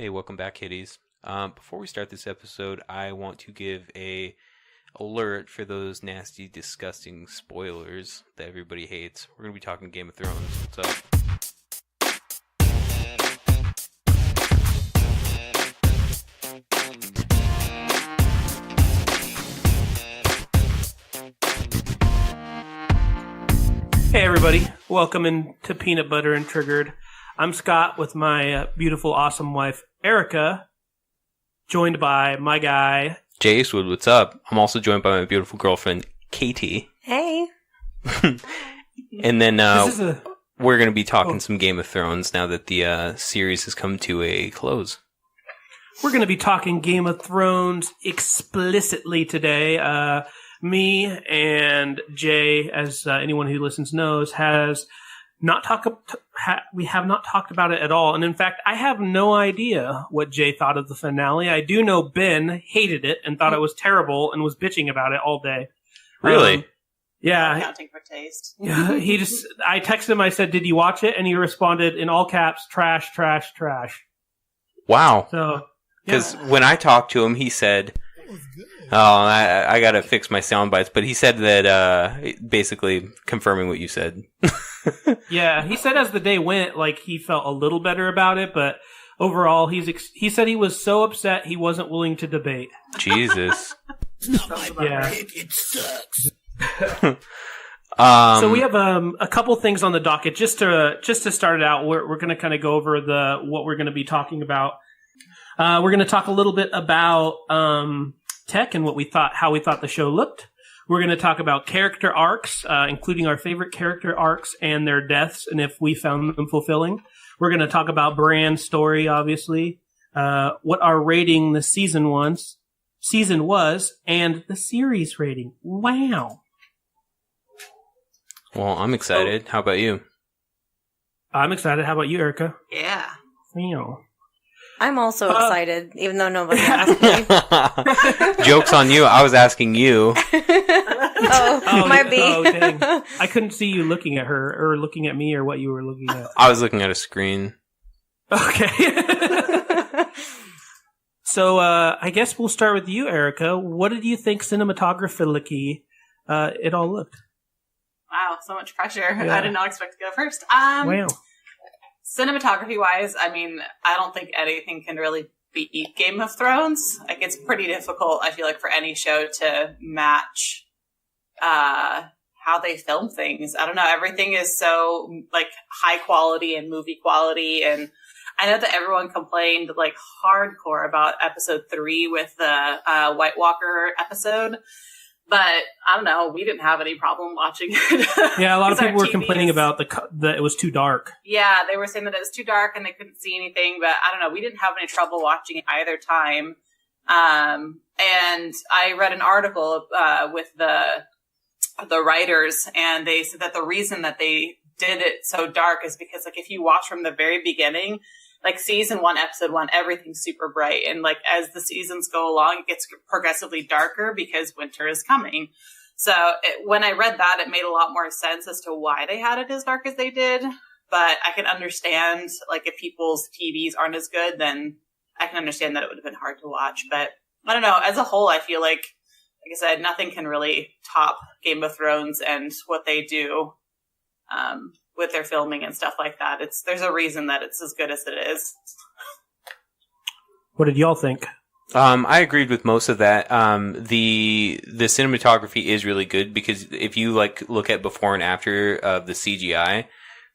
Hey, welcome back, kiddies. Before we start this episode, I want to give a alert for those nasty, disgusting spoilers that everybody hates. We're going to be talking Game of Thrones. What's up? Hey everybody, welcome into Peanut Butter and Triggered. I'm Scott with my beautiful, awesome wife, Erika, joined by my guy, Jay Eastwood, what's up? I'm also joined by my beautiful girlfriend, Katie. Hey. And then we're going to be talking some Game of Thrones now that the series has come to a close. We're going to be talking Game of Thrones explicitly today. Me and Jay, as anyone who listens knows, we have not talked about it at all. And in fact, I have no idea what Jay thought of the finale. I do know Ben hated it and thought it was terrible and was bitching about it all day. Really? Yeah. Accounting for taste. I texted him, I said, "Did you watch it?" And he responded in all caps, "Trash, trash, trash." Wow. So, because when I talked to him, he said, "Oh, I got to fix my sound bites," but he said that basically confirming what you said. Yeah, he said as the day went, like he felt a little better about it, but overall, he said he was so upset he wasn't willing to debate. Jesus. Yeah. It sucks. So we have a couple things on the docket just to start it out. We're going to kind of go over what we're going to be talking about. We're going to talk a little bit about tech and how we thought the show looked. We're going to talk about character arcs, including our favorite character arcs and their deaths, and if we found them fulfilling. We're going to talk about Bran's story, obviously, what our rating this season was, and the series rating. Wow. Well, I'm excited. How about you? I'm excited. How about you, Erika? Yeah. Wow. I'm also excited, even though nobody asked me. Joke's on you. I was asking you. Might be. Oh, dang. I couldn't see you looking at her or looking at me or what you were looking at. I was looking at a screen. Okay. So I guess we'll start with you, Erika. What did you think cinematographically it all looked? Wow, so much pressure. Yeah. I did not expect to go first. Wow. Cinematography-wise, I mean, I don't think anything can really beat Game of Thrones. Like, it's pretty difficult, I feel like, for any show to match how they film things. I don't know, everything is so, like, high quality and movie quality, and I know that everyone complained, like, hardcore about episode 3 with the White Walker episode. But I don't know. We didn't have any problem watching it. Yeah, a lot of people were complaining about that it was too dark. Yeah, they were saying that it was too dark and they couldn't see anything. But I don't know. We didn't have any trouble watching it either time. And I read an article with the writers, and they said that the reason that they did it so dark is because, like, if you watch from the very beginning, like season 1, episode 1, everything's super bright. And like as the seasons go along, it gets progressively darker because winter is coming. So when I read that, it made a lot more sense as to why they had it as dark as they did. But I can understand, like, if people's TVs aren't as good, then I can understand that it would have been hard to watch. But I don't know. As a whole, I feel like I said, nothing can really top Game of Thrones and what they do. With their filming and stuff like that. There's a reason that it's as good as it is. What did y'all think? I agreed with most of that. The cinematography is really good because if you like look at before and after of the CGI,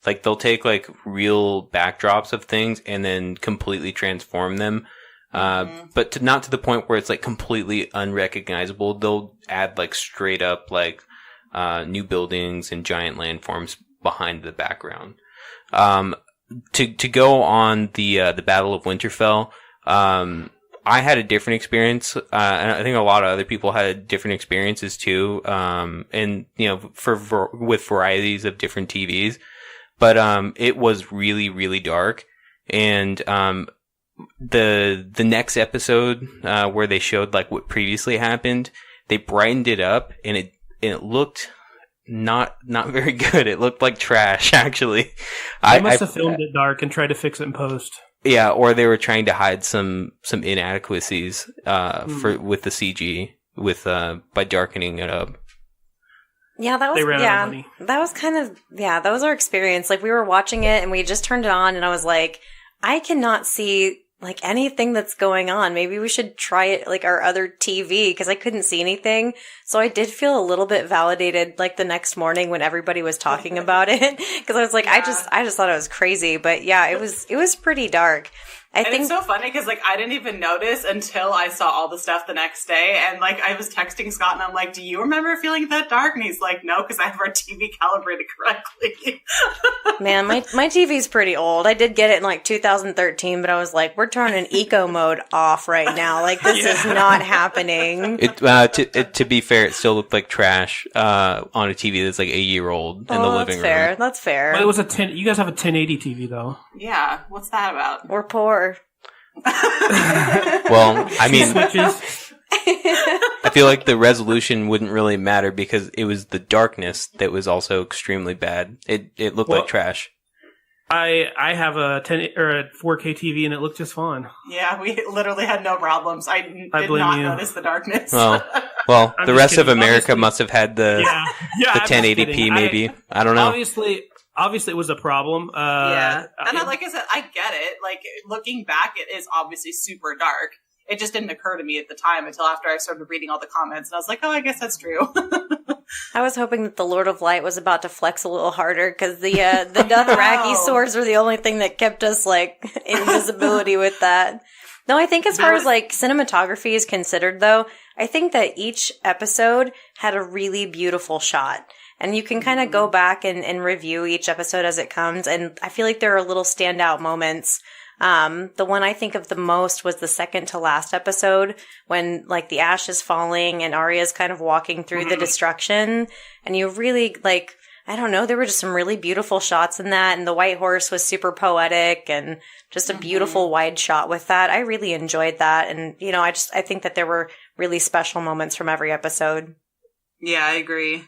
like they'll take like real backdrops of things and then completely transform them. But not to the point where it's like completely unrecognizable. They'll add like straight up like new buildings and giant landforms behind the background. To go on the Battle of Winterfell, I had a different experience, and I think a lot of other people had different experiences too. And you know, with varieties of different TVs, but it was really, really dark. And the next episode where they showed like what previously happened, they brightened it up, and it looked not very good. It looked like trash, actually. I must have filmed it dark and tried to fix it in post. Yeah, or they were trying to hide some inadequacies with the CG by darkening it up. Yeah, that was They ran out of money. that was kind of that was our experience. Like we were watching it and we just turned it on and I was like, I cannot see like anything that's going on. Maybe we should try it like our other TV because I couldn't see anything. So I did feel a little bit validated like the next morning when everybody was talking about it because I was like, I just thought it was crazy. But yeah, it was pretty dark. I think it's so funny because like I didn't even notice until I saw all the stuff the next day, and like I was texting Scott and I'm like, "Do you remember feeling that dark?" And he's like, "No, because I have our TV calibrated correctly." Man, my TV's pretty old. I did get it in like 2013, but I was like, we're turning eco mode off right now. Like this is not happening. To be fair, it still looked like trash on a TV that's like a year old in the living room. That's fair. But it was you guys have a 1080 TV though. Yeah, what's that about? We're poor. Well, I mean, Switches. I feel like the resolution wouldn't really matter because it was the darkness that was also extremely bad. It looked like trash. I have a 10 or a 4K TV and it looked just fine. Yeah, we literally had no problems. I did not notice the darkness. Well, the rest of America must have had the 1080p maybe. I don't know. Obviously, it was a problem. Yeah. And like I said, I get it. Like, looking back, it is obviously super dark. It just didn't occur to me at the time until after I started reading all the comments. And I was like, oh, I guess that's true. I was hoping that the Lord of Light was about to flex a little harder because the Dothraki swords were the only thing that kept us, like, invisibility with that. No, I think as far as, like, cinematography is considered, though, I think that each episode had a really beautiful shot. And you can kind of go back and review each episode as it comes. And I feel like there are little standout moments. The one I think of the most was the second to last episode when like the ash is falling and Arya's kind of walking through the destruction. And you really like, I don't know, there were just some really beautiful shots in that. And the white horse was super poetic and just a beautiful wide shot with that. I really enjoyed that. And, you know, I think that there were really special moments from every episode. Yeah, I agree.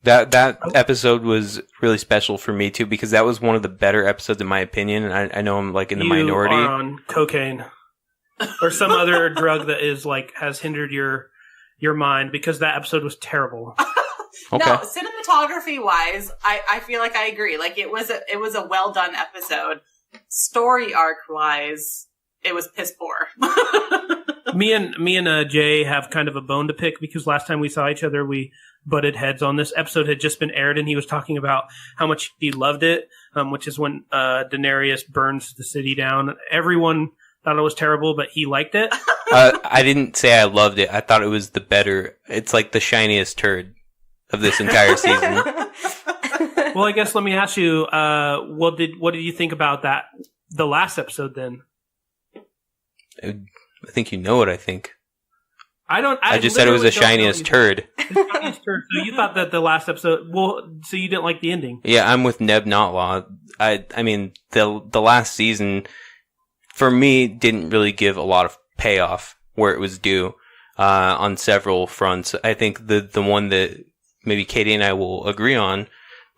That episode was really special for me too because that was one of the better episodes in my opinion, and I know I'm like in the minority. You are on cocaine or some other drug that is like has hindered your mind because that episode was terrible. Okay. No, cinematography wise, I feel like I agree. Like it was a well done episode. Story arc wise, it was piss poor. Me and Jay have kind of a bone to pick because last time we saw each other, we butted heads on this episode had just been aired and he was talking about how much he loved it, which is when Daenerys burns the city down. Everyone thought it was terrible, but he liked it. I didn't say I loved it. I thought it was the better. It's like the shiniest turd of this entire season. Well, I guess let me ask you, what did you think about that? The last episode then? I think you know what I think. I just said it was the shiniest turd. So you thought that the last episode? Well, so you didn't like the ending? Yeah, I'm with Neb Notlaw. I mean the last season for me didn't really give a lot of payoff where it was due on several fronts. I think the one that maybe Katie and I will agree on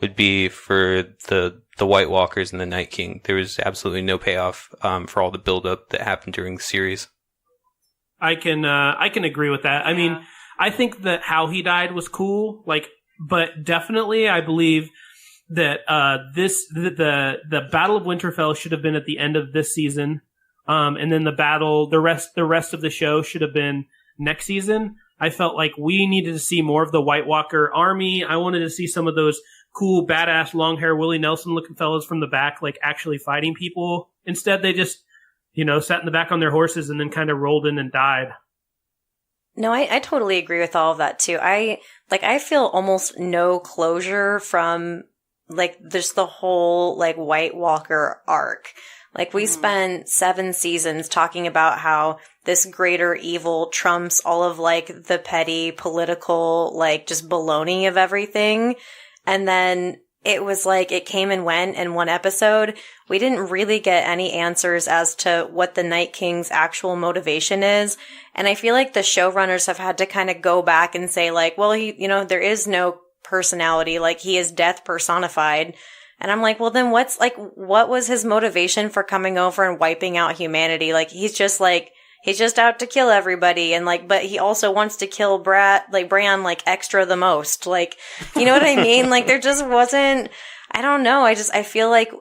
would be for the White Walkers and the Night King. There was absolutely no payoff for all the build up that happened during the series. I can agree with that. I mean, I think that how he died was cool, like, but definitely I believe that the Battle of Winterfell should have been at the end of this season, and then the rest of the show should have been next season. I felt like we needed to see more of the White Walker army. I wanted to see some of those cool, badass, long hair Willie Nelson looking fellas from the back, like actually fighting people. Instead, they just sat in the back on their horses and then kind of rolled in and died. No, I totally agree with all of that too. I feel almost no closure from like just the whole like White Walker arc. Like we spent 7 seasons talking about how this greater evil trumps all of like the petty political like just baloney of everything. And then it was like it came and went in one episode. We didn't really get any answers as to what the Night King's actual motivation is. And I feel like the showrunners have had to kind of go back and say like, well, there is no personality. Like he is death personified. And I'm like, well, then what was his motivation for coming over and wiping out humanity? Like, he's just out to kill everybody. And like, but he also wants to kill Bran, like extra the most. Like, you know what I mean? Like, there just wasn't, I don't know. I feel like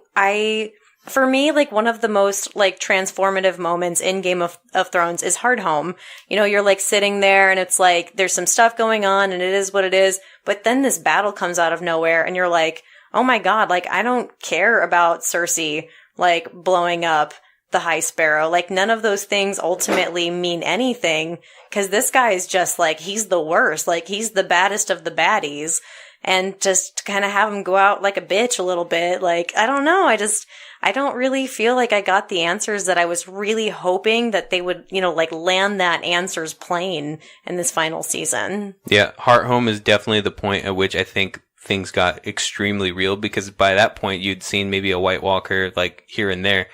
for me, like one of the most like transformative moments in Game of Thrones is Hardhome. You know, you're like sitting there and it's like, there's some stuff going on and it is what it is. But then this battle comes out of nowhere and you're like, oh my God, like I don't care about Cersei, like blowing up the High Sparrow. Like none of those things ultimately mean anything because this guy is just like, he's the worst. Like he's the baddest of the baddies. And just kind of have him go out like a bitch a little bit. Like, I don't know. I don't really feel like I got the answers that I was really hoping that they would, you know, like land that answers plane in this final season. Yeah, Hardhome is definitely the point at which I think things got extremely real because by that point you'd seen maybe a White Walker like here and there.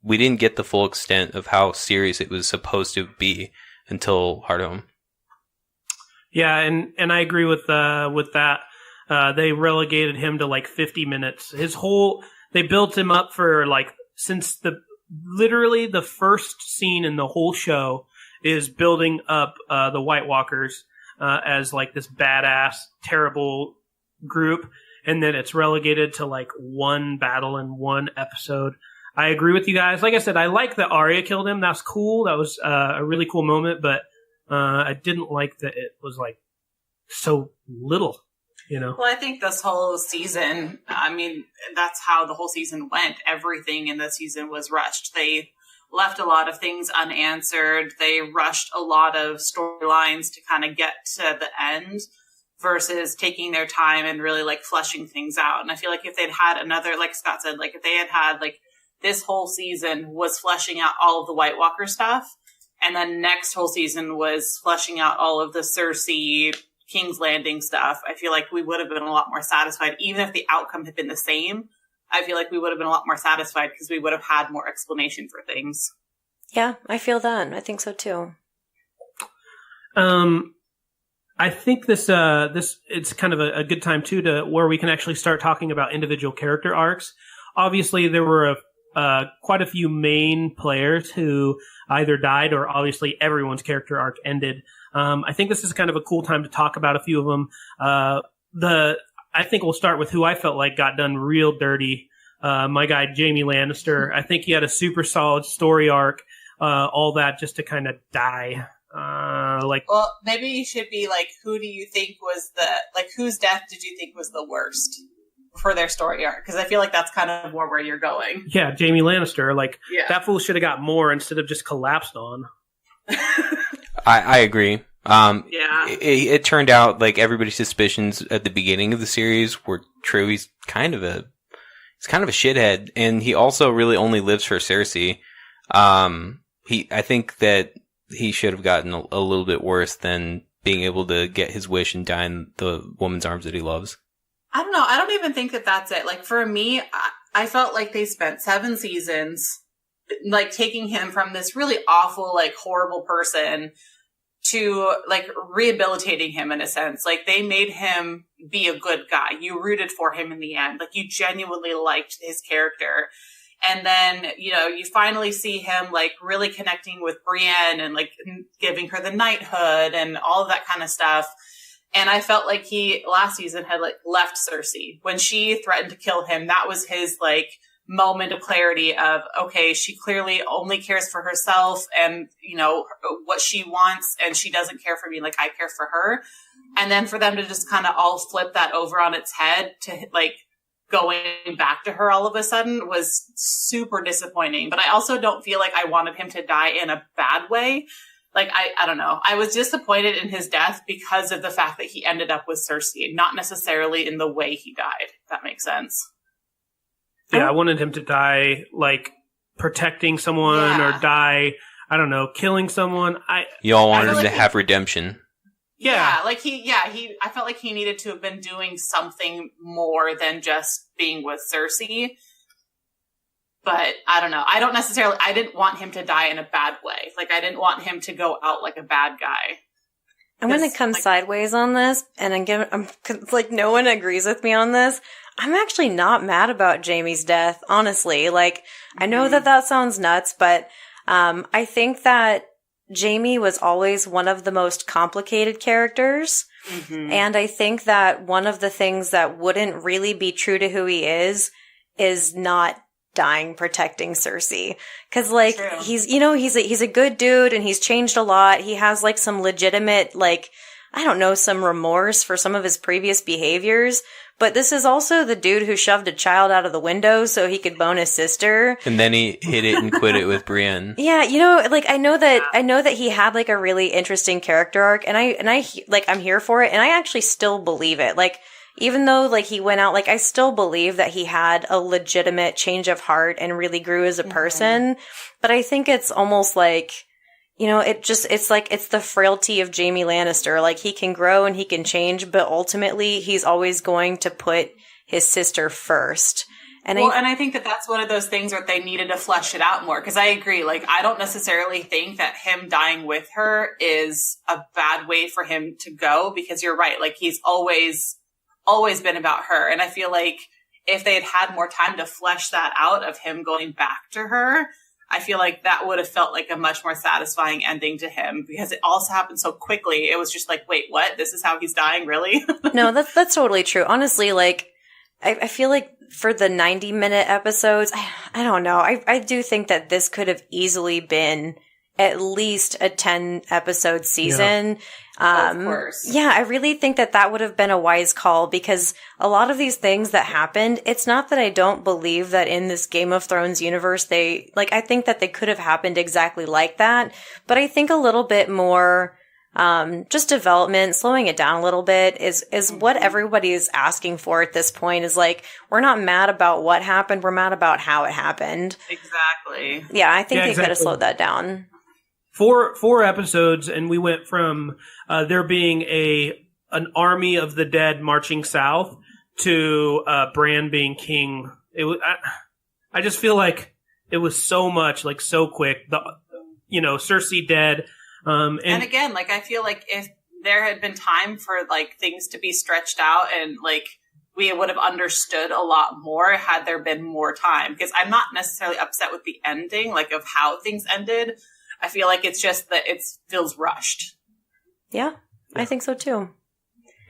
We didn't get the full extent of how serious it was supposed to be until Hardhome. Yeah, and I agree with that. They relegated him to like 50 minutes. They built him up for like, since literally the first scene in the whole show is building up the White Walkers as like this badass, terrible group. And then it's relegated to like one battle in one episode. I agree with you guys. Like I said, I like that Arya killed him. That's cool. That was a really cool moment, but I didn't like that it was like so little. You know? Well, I think this whole season, I mean, that's how the whole season went. Everything in the season was rushed. They left a lot of things unanswered. They rushed a lot of storylines to kind of get to the end versus taking their time and really like fleshing things out. And I feel like if they'd had another, like Scott said, like if they had like this whole season was fleshing out all of the White Walker stuff, and then next whole season was fleshing out all of the Cersei King's Landing stuff, I feel like we would have been a lot more satisfied. Even if the outcome had been the same, I feel like we would have been a lot more satisfied because we would have had more explanation for things. Yeah, I feel that. I think so too. I think this it's kind of a good time too to where we can actually start talking about individual character arcs. Obviously, there were quite a few main players who either died or obviously everyone's character arc ended. I think this is kind of a cool time to talk about a few of them. I think we'll start with who I felt like got done real dirty. My guy, Jaime Lannister. I think he had a super solid story arc, all that just to kind of die. Well, maybe you should be like, who do you think was whose death did you think was the worst for their story arc? Because I feel like that's kind of more where you're going. Yeah, Jaime Lannister. That fool should have got more instead of just collapsed on. I agree. Yeah. It turned out like everybody's suspicions at the beginning of the series were true. He's kind of a shithead, and he also really only lives for Cersei. I think that he should have gotten a little bit worse than being able to get his wish and die in the woman's arms that he loves. I don't know. I don't even think that that's it. Like for me, I felt like they spent 7 seasons like taking him from this really awful, like horrible person to like rehabilitating him in a sense. Like they made him be a good guy. You rooted for him in the end. Like you genuinely liked his character. And then, you know, you finally see him like really connecting with Brienne and like giving her the knighthood and all of that kind of stuff. And I felt like he last season had like left Cersei when she threatened to kill him. That was his like moment of clarity of, okay, she clearly only cares for herself and, you know, what she wants, and she doesn't care for me like I care for her. And then for them to just kind of all flip that over on its head to like going back to her all of a sudden was super disappointing. But I also don't feel like I wanted him to die in a bad way. Like, I don't know. I was disappointed in his death because of the fact that he ended up with Cersei, not necessarily in the way he died, if that makes sense. Yeah, I wanted him to die, like, protecting someone or die, I don't know, killing someone. You all wanted him to have redemption. Yeah. I felt like he needed to have been doing something more than just being with Cersei. But I don't know. I didn't want him to die in a bad way. Like, I didn't want him to go out like a bad guy. I'm going to come sideways on this, and I'm like, no one agrees with me on this. I'm actually not mad about Jamie's death, honestly. Like, I know that sounds nuts, but I think that Jamie was always one of the most complicated characters. Mm-hmm. And I think that one of the things that wouldn't really be true to who he is not dying protecting Cersei. Cause like, true. He's a good dude and he's changed a lot. He has like some legitimate, like, I don't know, some remorse for some of his previous behaviors. But this is also the dude who shoved a child out of the window so he could bone his sister. And then he hit it and quit it with Brienne. Yeah, like I know that he had like a really interesting character arc, and I like I'm here for it, and I actually still believe it. Like even though like he went out, like I still believe that he had a legitimate change of heart and really grew as a person. But I think it's almost like, it's the frailty of Jaime Lannister. Like, he can grow and he can change, but ultimately he's always going to put his sister first. And I think that that's one of those things where they needed to flesh it out more. Cause I agree. Like, I don't necessarily think that him dying with her is a bad way for him to go, because you're right. Like, he's always been about her. And I feel like if they had more time to flesh that out of him going back to her, I feel like that would have felt like a much more satisfying ending to him, because it also happened so quickly. It was just like, wait, what? This is how he's dying? Really? No, that's totally true. Honestly, like, I feel like for the 90-minute episodes, I don't know. I do think that this could have easily been at least a 10-episode season. Yeah. Of course. Yeah, I really think that would have been a wise call, because a lot of these things that happened, it's not that I don't believe that in this Game of Thrones universe, I think that they could have happened exactly like that, but I think a little bit more, just development, slowing it down a little bit is what everybody is asking for at this point. Is like, we're not mad about what happened, we're mad about how it happened. Exactly. Yeah, I think they could have slowed that down. Four episodes, and we went from there being an army of the dead marching south to Bran being king. I just feel like it was so much, like, so quick. Cersei dead. And again, like, I feel like if there had been time for like things to be stretched out, and like we would have understood a lot more had there been more time. Because I'm not necessarily upset with the ending, like of how things ended. I feel like it's just that it feels rushed. Yeah, I think so too.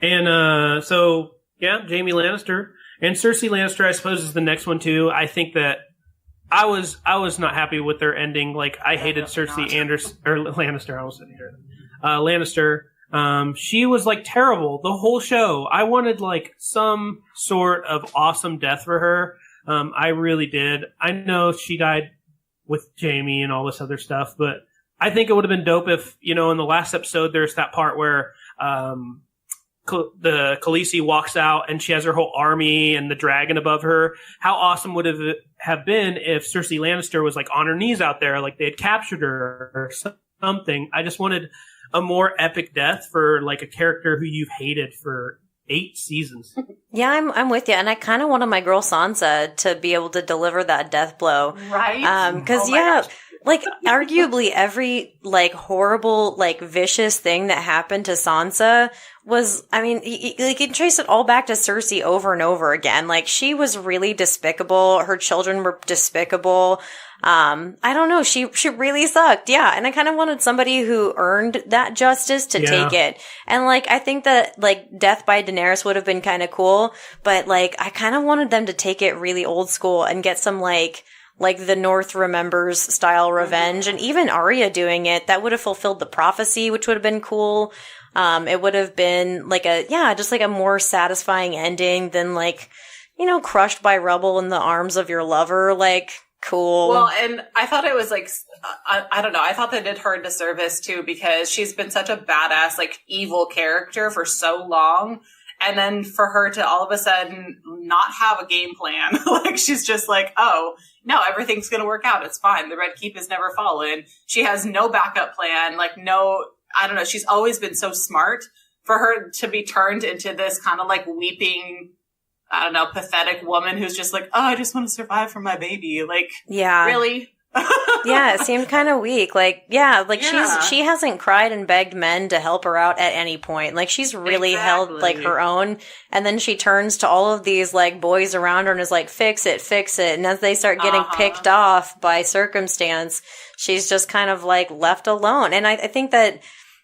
And Jaime Lannister and Cersei Lannister, I suppose, is the next one too. I think that I was not happy with their ending. Like, I hated Cersei Lannister. I almost said here. Lannister. She was like terrible the whole show. I wanted like some sort of awesome death for her. I really did. I know she died with Jamie and all this other stuff, but I think it would have been dope if, in the last episode, there's that part where the Khaleesi walks out and she has her whole army and the dragon above her. How awesome would it have been if Cersei Lannister was like on her knees out there, like they had captured her or something. I just wanted a more epic death for like a character who you've hated for 8 seasons. Yeah, I'm with you, and I kind of wanted my girl Sansa to be able to deliver that death blow, right? Because gosh. Like, arguably every like horrible, like vicious thing that happened to Sansa was, I mean, you can trace it all back to Cersei over and over again. Like, she was really despicable. Her children were despicable. I don't know. She really sucked. Yeah. And I kind of wanted somebody who earned that justice to take it. And like, I think that like death by Daenerys would have been kind of cool, but like, I kind of wanted them to take it really old school and get some like the North Remembers style revenge, and even Arya doing it, that would have fulfilled the prophecy, which would have been cool. It would have been like just like a more satisfying ending than like, crushed by rubble in the arms of your lover. Like, cool. Well, and I thought it was like, I don't know. I thought they did her a disservice too, because she's been such a badass, like evil character for so long. And then for her to all of a sudden not have a game plan, like she's just like, oh, no, everything's going to work out. It's fine. The Red Keep has never fallen. She has no backup plan. Like, no, I don't know. She's always been so smart. For her to be turned into this kind of like weeping, I don't know, pathetic woman who's just like, oh, I just want to survive for my baby. Like, yeah, really? Yeah, it seemed kind of weak. Like, Yeah. she hasn't cried and begged men to help her out at any point. Like, she's really held, like, her own. And then she turns to all of these, like, boys around her and is like, fix it. And as they start getting picked off by circumstance, she's just kind of, like, left alone. And I think that,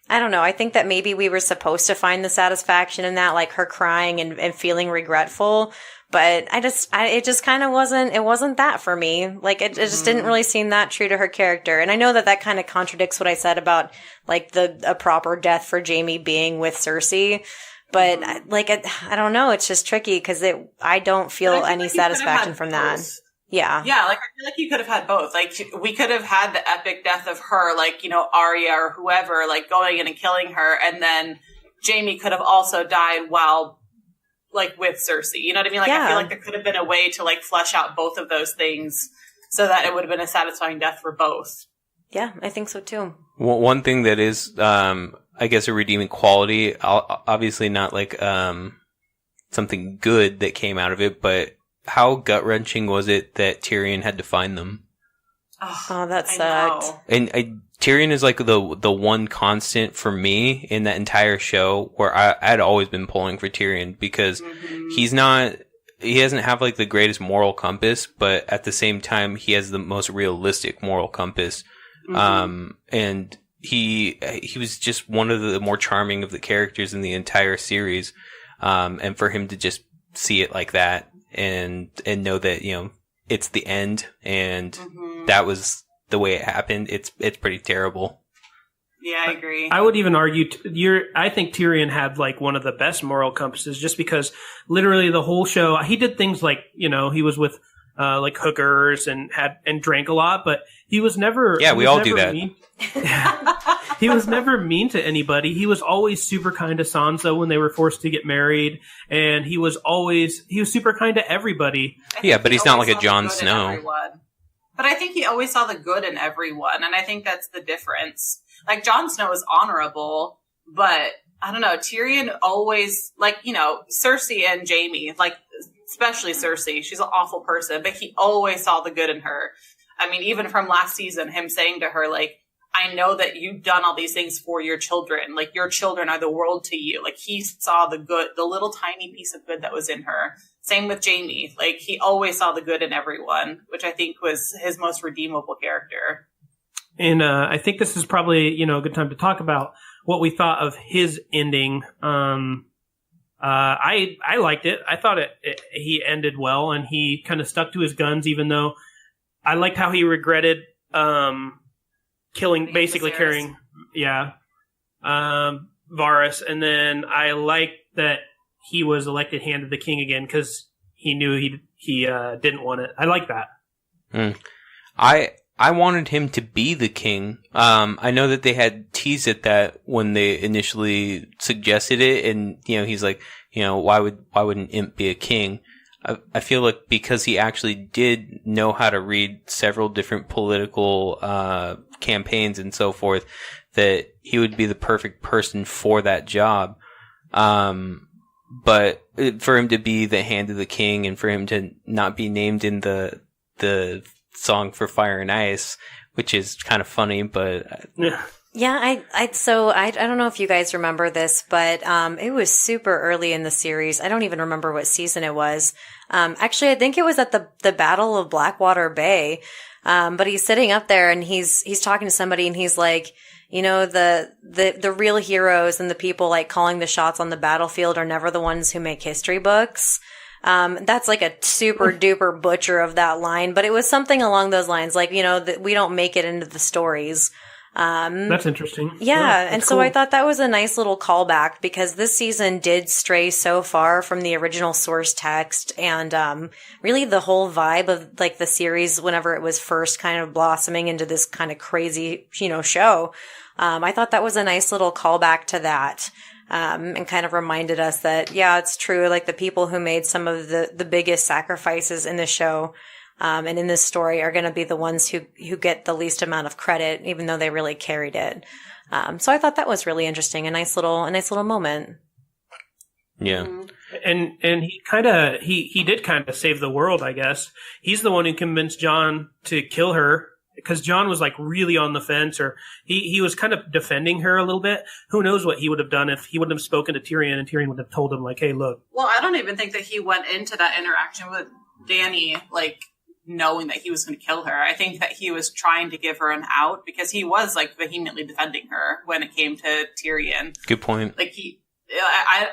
I don't know, I think that maybe we were supposed to find the satisfaction in that, like, her crying and feeling regretful. But it just kind of it wasn't that for me. Like, it just didn't really seem that true to her character. And I know that kind of contradicts what I said about, like, a proper death for Jamie being with Cersei. But, like, I don't know. It's just tricky because I don't feel any satisfaction from that. Yeah. Yeah, like, I feel like you could have had both. Like, we could have had the epic death of her, like, you know, Arya or whoever, like, going in and killing her. And then Jamie could have also died while, like, with Cersei, you know what I mean? Like, I feel like there could have been a way to, like, flesh out both of those things so that it would have been a satisfying death for both. Yeah, I think so too. One thing that is, I guess, a redeeming quality, obviously not like something good that came out of it, but how gut-wrenching was it that Tyrion had to find them? Oh, that sucked. And Tyrion is like the one constant for me in that entire show where I'd always been pulling for Tyrion because he doesn't have like the greatest moral compass, but at the same time, he has the most realistic moral compass. And he was just one of the more charming of the characters in the entire series. And for him to just see it like that and know that, you know, it's the end and that was the way it happened, it's pretty terrible. Yeah, I agree. I would even argue I think Tyrion had like one of the best moral compasses just because literally the whole show he did things like, you know, he was with like hookers and drank a lot, but he was never we all do that. Mean. He was never mean to anybody. He was always super kind to Sansa when they were forced to get married, and he was super kind to everybody. Yeah, but he's not like a Jon Snow. But I think he always saw the good in everyone, and I think that's the difference. Like, Jon Snow is honorable, but I don't know, Tyrion always, like, you know, Cersei and Jaime, like, especially Cersei, she's an awful person, but he always saw the good in her. I mean, even from last season, him saying to her, like, I know that you've done all these things for your children. Like, your children are the world to you. Like, he saw the good, the little tiny piece of good that was in her. Same with Jaime. Like, he always saw the good in everyone, which I think was his most redeemable character. And I think this is probably, you know, a good time to talk about what we thought of his ending. I liked it. I thought he ended well, and he kind of stuck to his guns, even though I liked how he regretted carrying Varys, and then I liked that he was elected Hand of the King again because he knew he didn't want it. I like that. I wanted him to be the king. I know that they had teased at that when they initially suggested it, and you know, he's like, you know, why would an imp be a king? I feel like because he actually did know how to read several different political campaigns and so forth, that he would be the perfect person for that job. But for him to be the Hand of the King and for him to not be named in the song for Fire and Ice, which is kind of funny, but yeah, I don't know if you guys remember this, but it was super early in the series. I don't even remember what season it was. Actually, I think it was at the Battle of Blackwater Bay. But he's sitting up there and he's talking to somebody and he's like, you know, the real heroes and the people like calling the shots on the battlefield are never the ones who make history books. That's like a super duper butcher of that line, but it was something along those lines, like, you know, that we don't make it into the stories. That's interesting. Yeah, and so cool. I thought that was a nice little callback because this season did stray so far from the original source text and really the whole vibe of like the series whenever it was first kind of blossoming into this kind of crazy, you know, show. I thought that was a nice little callback to that. And kind of reminded us that, yeah, it's true. Like the people who made some of the biggest sacrifices in the show, and in this story are going to be the ones who get the least amount of credit, even though they really carried it. So I thought that was really interesting. A nice little moment. Yeah. And he did kind of save the world, I guess. He's the one who convinced Jon to kill her, because Jon was like really on the fence, or he was kind of defending her a little bit. Who knows what he would have done if he wouldn't have spoken to Tyrion and Tyrion would have told him like, hey, look. Well, I don't even think that he went into that interaction with Dany like knowing that he was going to kill her. I think that he was trying to give her an out because he was like vehemently defending her when it came to Tyrion. Good point. Like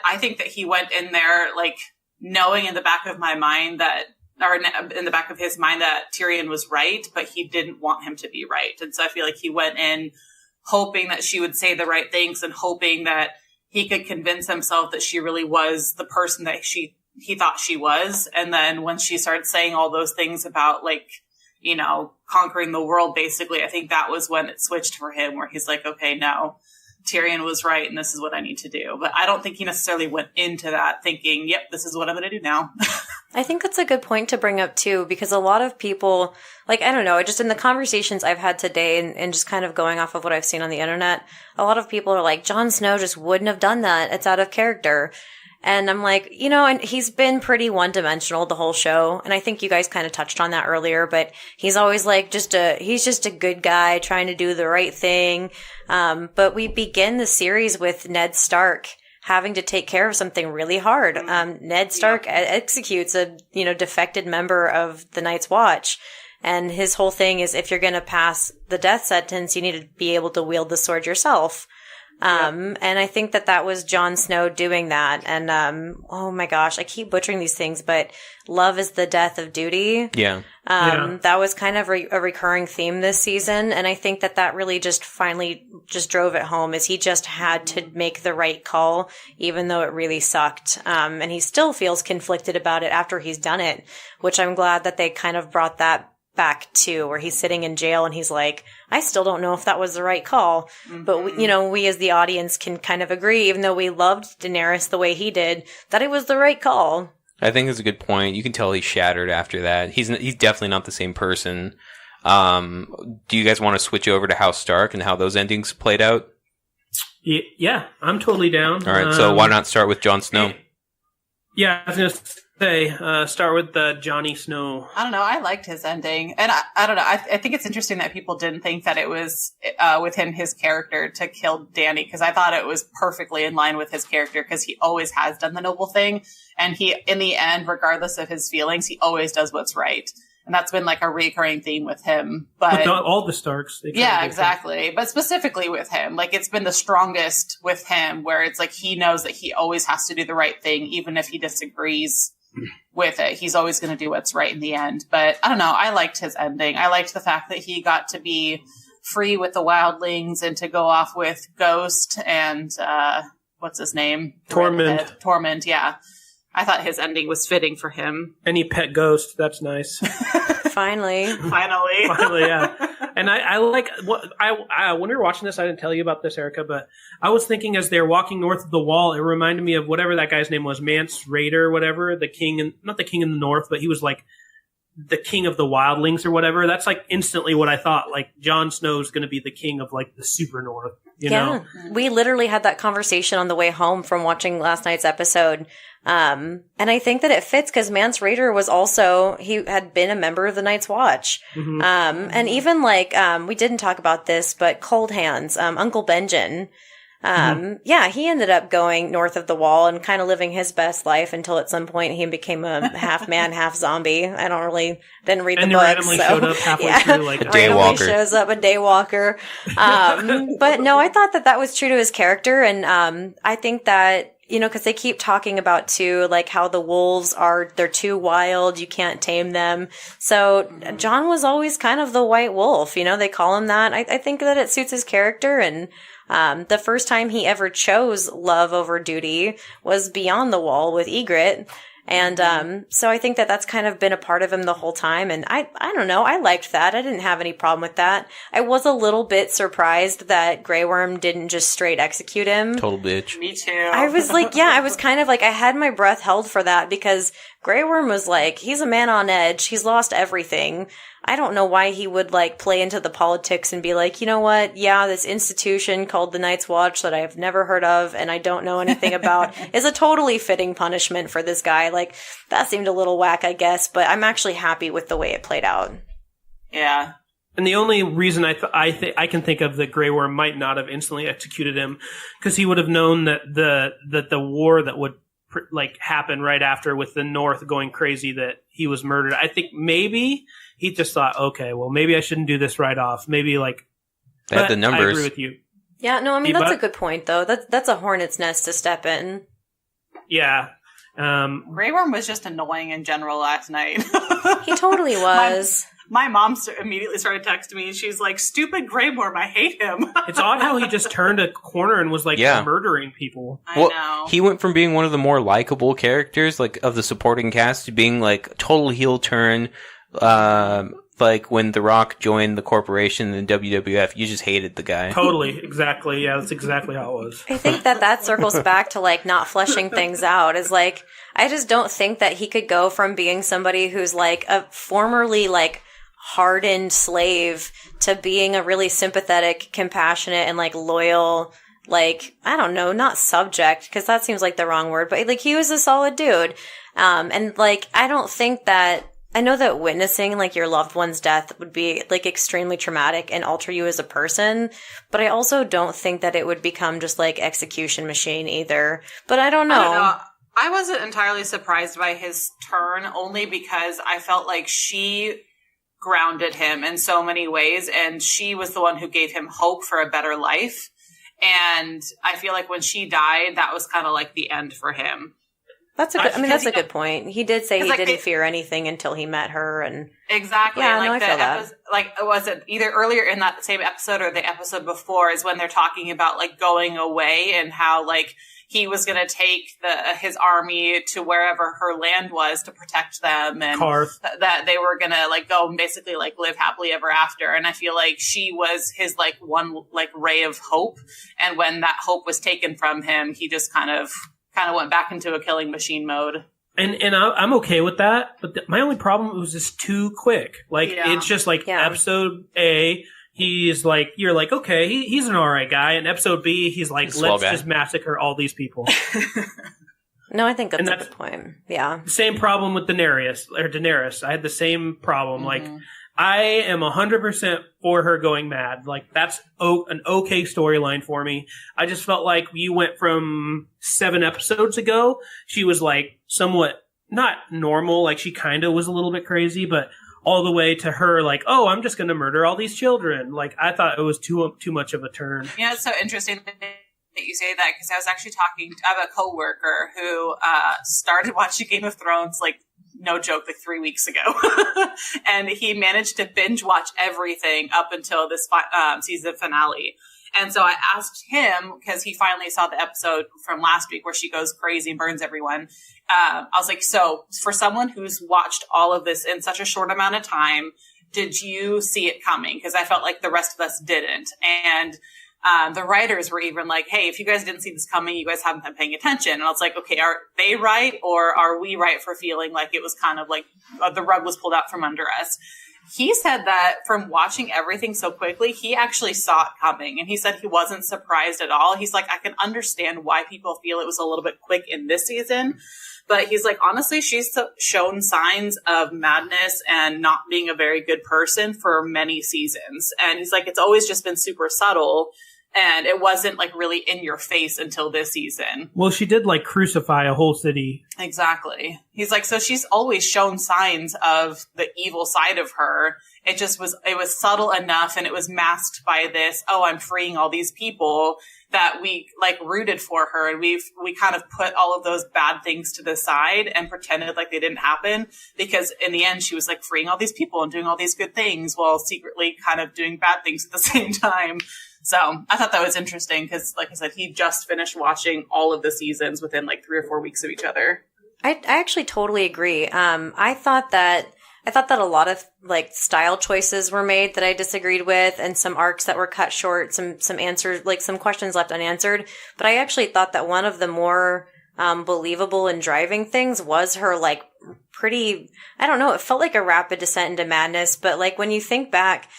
I think that he went in there like knowing in the back of my mind that, or in the back of his mind that Tyrion was right, but he didn't want him to be right. And so I feel like he went in hoping that she would say the right things and hoping that he could convince himself that she really was the person that he thought she was. And then when she started saying all those things about like, you know, conquering the world, basically, I think that was when it switched for him, where he's like, okay, no, Tyrion was right and this is what I need to do. But I don't think he necessarily went into that thinking, yep, this is what I'm going to do now. I think that's a good point to bring up too, because a lot of people, like, I don't know, just in the conversations I've had today and just kind of going off of what I've seen on the internet, a lot of people are like, Jon Snow just wouldn't have done that. It's out of character. And I'm like, you know, and he's been pretty one-dimensional the whole show. And I think you guys kind of touched on that earlier, but he's always like he's just a good guy trying to do the right thing. But we begin the series with Ned Stark having to take care of something really hard. Ned Stark executes a, you know, defected member of the Night's Watch. And his whole thing is, if you're going to pass the death sentence, you need to be able to wield the sword yourself. And I think that was Jon Snow doing that. And, oh my gosh, I keep butchering these things, but love is the death of duty. Yeah. That was kind of a recurring theme this season. And I think that really just finally just drove it home, is he just had to make the right call, even though it really sucked. And he still feels conflicted about it after he's done it, which I'm glad that they kind of brought that back too, where he's sitting in jail and he's like, I still don't know if that was the right call. Mm-hmm. But we as the audience can kind of agree, even though we loved Daenerys the way he did, that it was the right call. I think that's a good point. You can tell he's shattered after that. He's definitely not the same person. Do you guys want to switch over to House Stark and how those endings played out? Yeah, I'm totally down. All right, so why not start with Jon Snow? Yeah, I was going to say, start with Johnny Snow. I don't know. I liked his ending. And I don't know. I think it's interesting that people didn't think that it was within his character to kill Dany, because I thought it was perfectly in line with his character, because he always has done the noble thing. And he, in the end, regardless of his feelings, he always does what's right. And that's been like a recurring theme with him. But with all the Starks. Yeah, exactly. But specifically with him, like it's been the strongest with him, where it's like he knows that he always has to do the right thing, even if he disagrees with it. He's always going to do what's right in the end. But I don't know. I liked his ending. I liked the fact that he got to be free with the wildlings and to go off with Ghost and what's his name? Tormund. Tormund, yeah. I thought his ending was fitting for him. Any pet ghost, that's nice. Finally, yeah. And I like what I when we were watching this, I didn't tell you about this, Erika, but I was thinking as they were walking north of the wall, it reminded me of whatever that guy's name was, Mance Rayder, whatever, the king, and not the king in the north, but he was like the king of the wildlings or whatever. That's like instantly what I thought. Like Jon Snow's going to be the king of like the super north. You know? We literally had that conversation on the way home from watching last night's episode. And I think that it fits because Mance Rayder was also, he had been a member of the Night's Watch. Mm-hmm. And even like, we didn't talk about this, but Cold Hands, Uncle Benjen, yeah, he ended up going north of the wall and kind of living his best life until at some point he became a half man, half zombie. I didn't read the book. Randomly showed up halfway through, like a daywalker. Shows up a daywalker. But no, I thought that was true to his character. And, I think that, because they keep talking about too, like how the wolves they're too wild. You can't tame them. So Jon was always kind of the white wolf, they call him that. I think that it suits his character. And, the first time he ever chose love over duty was Beyond the Wall with Ygritte. And, so I think that that's kind of been a part of him the whole time. And I don't know. I liked that. I didn't have any problem with that. I was a little bit surprised that Grey Worm didn't just straight execute him. Total bitch. Me too. I was like, yeah, I was kind of like, I had my breath held for that because Grey Worm was like, he's a man on edge. He's lost everything. I don't know why he would like play into the politics and be like, you know what? Yeah, this institution called the Night's Watch that I've never heard of and I don't know anything about is a totally fitting punishment for this guy. Like that seemed a little whack, I guess, but I'm actually happy with the way it played out. Yeah. And the only reason I can think of that Grey Worm might not have instantly executed him, because he would have known that the war that would happen right after with the North going crazy, that he was murdered. I think maybe he just thought, okay, well, maybe I shouldn't do this right off. Maybe they had the numbers. I agree with you. Yeah, no, I mean, that's a good point, though. That's a hornet's nest to step in. Yeah. Grey Worm was just annoying in general last night. He totally was. My mom immediately started texting me, and she's like, "Stupid Grey Worm, I hate him." It's odd how he just turned a corner and was murdering people. I know. He went from being one of the more likable characters, of the supporting cast, to being total heel turn. When The Rock joined the corporation in WWF, you just hated the guy. Totally, exactly. Yeah, that's exactly how it was. I think that circles back to not fleshing things out. Is I just don't think that he could go from being somebody who's a formerly hardened slave to being a really sympathetic, compassionate, and loyal, I don't know, not subject, because that seems like the wrong word, but he was a solid dude. And I don't think that, I know that witnessing your loved one's death would be extremely traumatic and alter you as a person, but I also don't think that it would become just execution machine either. But I don't know. I wasn't entirely surprised by his turn, only because I felt like she grounded him in so many ways, and she was the one who gave him hope for a better life. And I feel like when she died, that was kind of the end for him. That's a good point. He did say he didn't fear anything until he met her, and exactly. Yeah, no, I feel that. Was it either earlier in that same episode or the episode before is when they're talking about going away and how he was going to take his army to wherever her land was to protect them, and that they were going to go and basically live happily ever after. And I feel like she was his one ray of hope. And when that hope was taken from him, he just kind of went back into a killing machine mode. And I'm okay with that, but my only problem was just too quick. It's just episode A, he's you're okay, he's an alright guy. And episode B, he's let's just massacre all these people. No, I think that's a good point. Yeah. Same problem with Daenerys. I had the same problem. Mm-hmm. I am 100% for her going mad. That's an okay storyline for me. I just felt you went from 7 episodes ago. She was somewhat not normal. She kind of was a little bit crazy, but all the way to her oh, I'm just going to murder all these children. I thought it was too much of a turn. Yeah, it's so interesting that you say that, because I was actually I have a coworker who started watching Game of Thrones no joke, 3 weeks ago. And he managed to binge watch everything up until this season finale. And so I asked him, because he finally saw the episode from last week where she goes crazy and burns everyone. I was like, so for someone who's watched all of this in such a short amount of time, did you see it coming? Because I felt like the rest of us didn't. And the writers were even hey, if you guys didn't see this coming, you guys haven't been paying attention. And I was like, okay, are they right, or are we right for feeling it was kind of the rug was pulled out from under us? He said that from watching everything so quickly, he actually saw it coming. And he said he wasn't surprised at all. He's I can understand why people feel it was a little bit quick in this season. But he's honestly, she's shown signs of madness and not being a very good person for many seasons. And he's it's always just been super subtle. And it wasn't really in your face until this season. Well, she did crucify a whole city. Exactly. He's so she's always shown signs of the evil side of her. It was subtle enough, and it was masked by this, oh, I'm freeing all these people, that we rooted for her. And we kind of put all of those bad things to the side and pretended they didn't happen, because in the end she was freeing all these people and doing all these good things while secretly kind of doing bad things at the same time. So I thought that was interesting, because I said, he just finished watching all of the seasons within 3 or 4 weeks of each other. I actually totally agree. I thought that a lot of style choices were made that I disagreed with, and some arcs that were cut short, some answers, some questions left unanswered. But I actually thought that one of the more believable and driving things was her pretty, I don't know, it felt like a rapid descent into madness. But when you think back,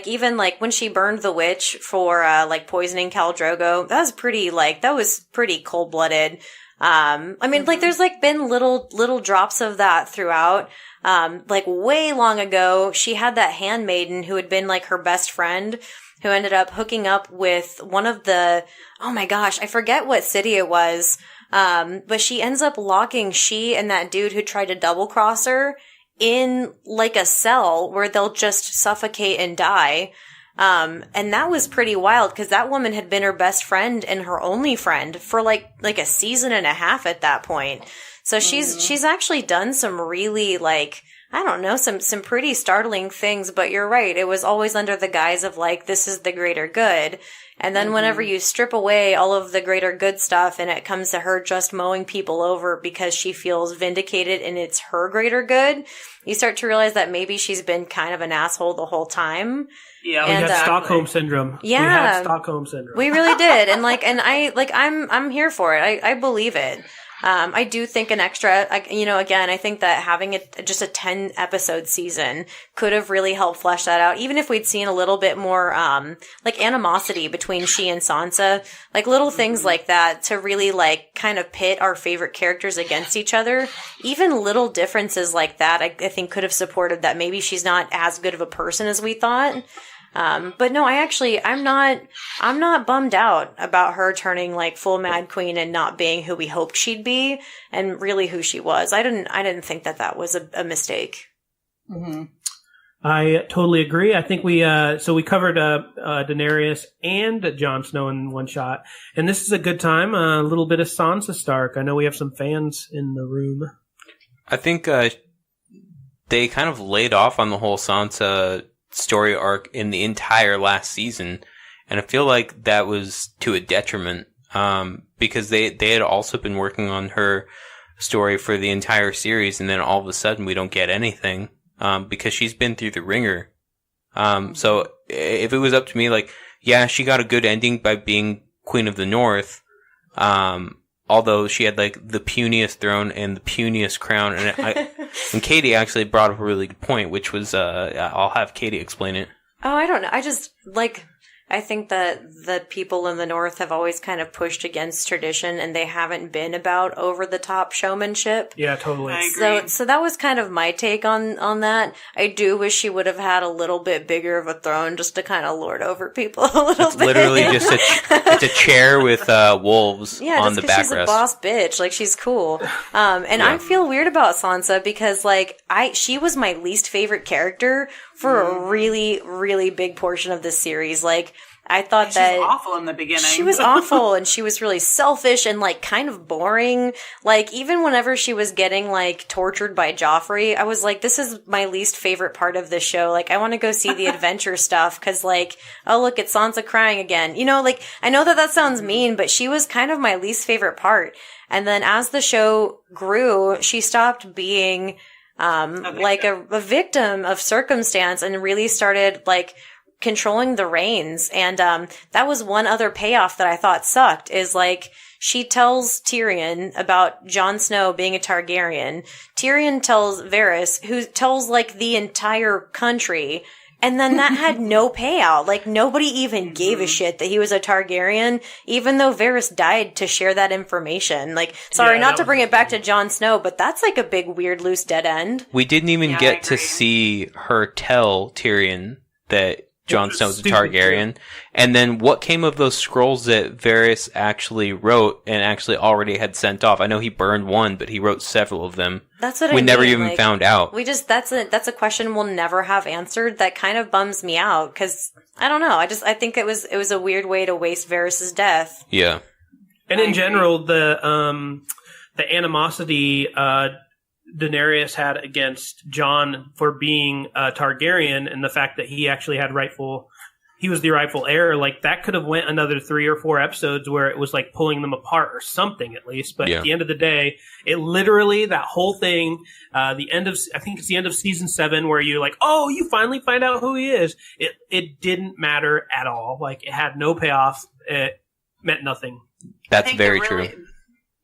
even when she burned the witch for poisoning Khal Drogo, that was pretty cold blooded. I mean, like, there's, like, been little drops of that throughout. Like, way long ago, she had that handmaiden who had been, like, her best friend, who ended up hooking up with one of oh my gosh, I forget what city it was, but she ends up locking she and that dude who tried to double-cross her in, like, a cell where they'll just suffocate and die. And that was pretty wild because that woman had been her best friend and her only friend for like a season and a half at that point. So she's actually done some really, like, I don't know, some pretty startling things, but you're right. It was always under the guise of like, this is the greater good. And then whenever you strip away all of the greater good stuff and it comes to her just mowing people over because she feels vindicated and it's her greater good, you start to realize that maybe she's been kind of an asshole the whole time. Yeah, we had Stockholm syndrome. Yeah, we had Stockholm syndrome. We really did, I'm here for it. I believe it. I do think an extra, again, I think that having just a 10 episode season could have really helped flesh that out. Even if we'd seen a little bit more, like animosity between she and Sansa, like little things like that to really like kind of pit our favorite characters against each other. Even little differences like that, I think could have supported that maybe she's not as good of a person as we thought. But no, I'm not bummed out about her turning like full Mad Queen and not being who we hoped she'd be and really who she was. I didn't think that was a mistake. Mm-hmm. I totally agree. I think we covered Daenerys and Jon Snow in one shot, and this is a good time. A little bit of Sansa Stark. I know we have some fans in the room. I think they kind of laid off on the whole Sansa story arc in the entire last season, and I feel like that was to a detriment, because they had also been working on her story for the entire series, and then all of a sudden we don't get anything, because she's been through the ringer. So if it was up to me, like, yeah, she got a good ending by being Queen of the North, although she had like the puniest throne and the puniest crown, and Katie actually brought up a really good point, which was I'll have Katie explain it. Oh, I don't know. I think that the people in the North have always kind of pushed against tradition and they haven't been about over the top showmanship. Yeah, totally. I agree. So that was kind of my take on that. I do wish she would have had a little bit bigger of a throne just to kind of lord over people a little It's bit. literally just it's a chair with wolves on the backrest. She's a boss bitch. Like, she's cool. I feel weird about Sansa because like she was my least favorite character for a really, really big portion of this series. Like, I thought she was awful in the beginning. She was awful, and she was really selfish and like kind of boring. Like, even whenever she was getting like tortured by Joffrey, I was like, this is my least favorite part of this show. Like, I want to go see the adventure stuff because like, oh look, it's Sansa crying again. You know, like, I know that sounds mean, but she was kind of my least favorite part. And then as the show grew, she stopped being like a victim of circumstance and really started like controlling the reins. And that was one other payoff that I thought sucked, is like, she tells Tyrion about Jon Snow being a Targaryen. Tyrion tells Varys, who tells like the entire country, and then that had no payout. Like, nobody even gave a shit that he was a Targaryen, even though Varys died to share that information. Like, sorry, not to bring it back to Jon Snow, but that's like a big, weird, loose dead end. We didn't even get to see her tell Tyrion that Jon Snow's a Targaryen. And then what came of those scrolls that Varys actually wrote and actually already had sent off? I know he burned one, but he wrote several of them. That's what we never mean. even found out. That's a question we'll never have answered. That kind of bums me out because I don't know. I think it was a weird way to waste Varys' death. Yeah. And in general, the animosity Daenerys had against Jon for being a Targaryen, and the fact that he actually had he was the rightful heir, like, that could have went another 3 or 4 episodes where it was like pulling them apart or something at least. But at the end of the day, it literally, that whole thing, I think it's the end of season 7 where you're like, oh, you finally find out who he is. It didn't matter at all. Like, it had no payoff. It meant nothing. That's very true.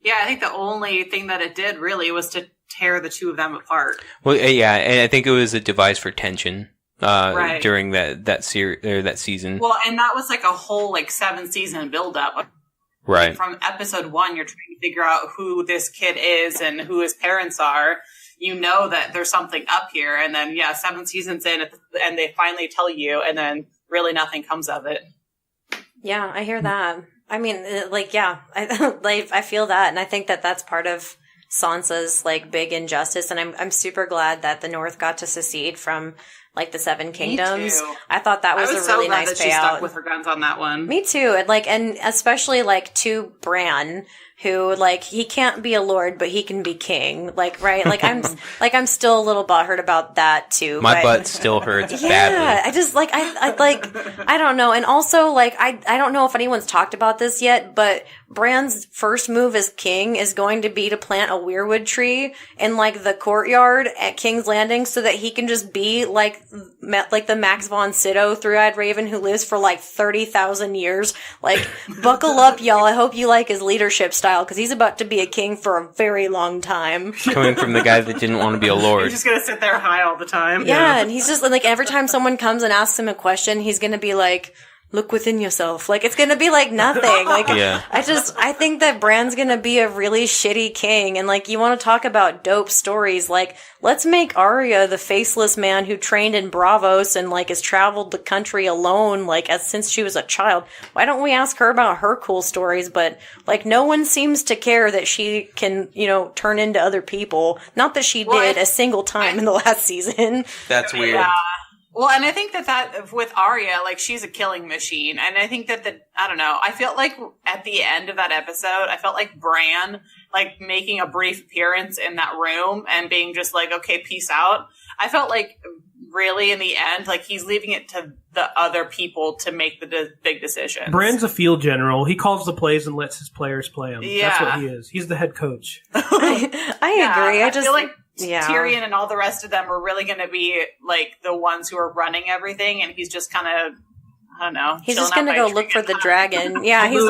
Yeah, I think the only thing that it did really was to tear the two of them apart. Well, yeah, and I think it was a device for tension during that season. Well, and that was like a whole like 7-season build up. Right. From episode 1, you're trying to figure out who this kid is and who his parents are. You know that there's something up here. And then, 7 seasons in, and they finally tell you, and then really nothing comes of it. Yeah, I hear that. I mean, I feel that, and I think that that's part of Sansa's big injustice, and I'm super glad that the North got to secede from the Seven Kingdoms. Me too. I thought that was a really nice that payout. she stuck with her guns on that one. Me too, and especially to Bran, who he can't be a lord, but he can be king. Right? I'm still a little butthurt about that too. My butt still hurts badly. I just I don't know, and also I don't know if anyone's talked about this yet, but Bran's first move as king is going to be to plant a weirwood tree in the courtyard at King's Landing, so that he can just be like the Max von Sydow three-eyed raven who lives for 30,000 years. Buckle up, y'all. I hope you like his leadership style, because he's about to be a king for a very long time. Coming from the guy that didn't want to be a lord. He's just gonna sit there high all the time. Yeah, and he's just every time someone comes and asks him a question, he's gonna be like, look within yourself. It's gonna be nothing. Yeah. I think that Bran's gonna be a really shitty king, and you want to talk about dope stories, let's make Arya the faceless man who trained in Bravos and has traveled the country alone since she was a child. Why don't we ask her about her cool stories? But no one seems to care that she can turn into other people. Not that she did a single time in the last season. That's weird. Yeah. Well, and I think that with Arya, she's a killing machine. And I think that I don't know, I felt at the end of that episode, I felt Bran, making a brief appearance in that room and being just okay, peace out. I felt really in the end, he's leaving it to the other people to make the big decisions. Bran's a field general. He calls the plays and lets his players play them. Yeah. That's what he is. He's the head coach. I agree. I feel Tyrion and all the rrest of them are really going to be the ones who are running everything, and he's just kind of, I don't know. He's just going to go look for the dragon. Yeah, he's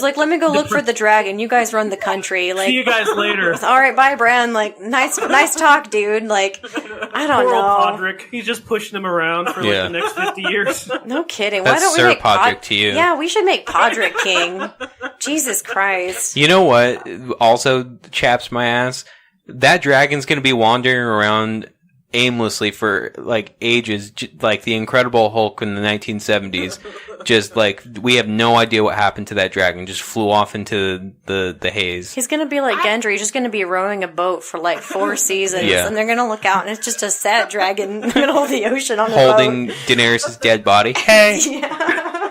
like, let me go look for the dragon. You guys run the country. See you guys later. All right, bye, Bran. Nice talk, dude. I don't know. Podrick. He's just pushing him around for the next 50 years. No kidding. That's Why don't Sir we make Podrick to you. Yeah, we should make Podrick king. Jesus Christ. You know what also chaps my ass? That dragon's going to be wandering around aimlessly for ages, the Incredible Hulk in the 1970s. Just we have no idea what happened to that dragon. Just flew off into the haze. He's gonna be like Gendry. He's just gonna be rowing a boat for 4 seasons, and they're gonna look out, and it's just a sad dragon in the middle of the ocean on a holding boat. Daenerys' dead body. Hey. Yeah.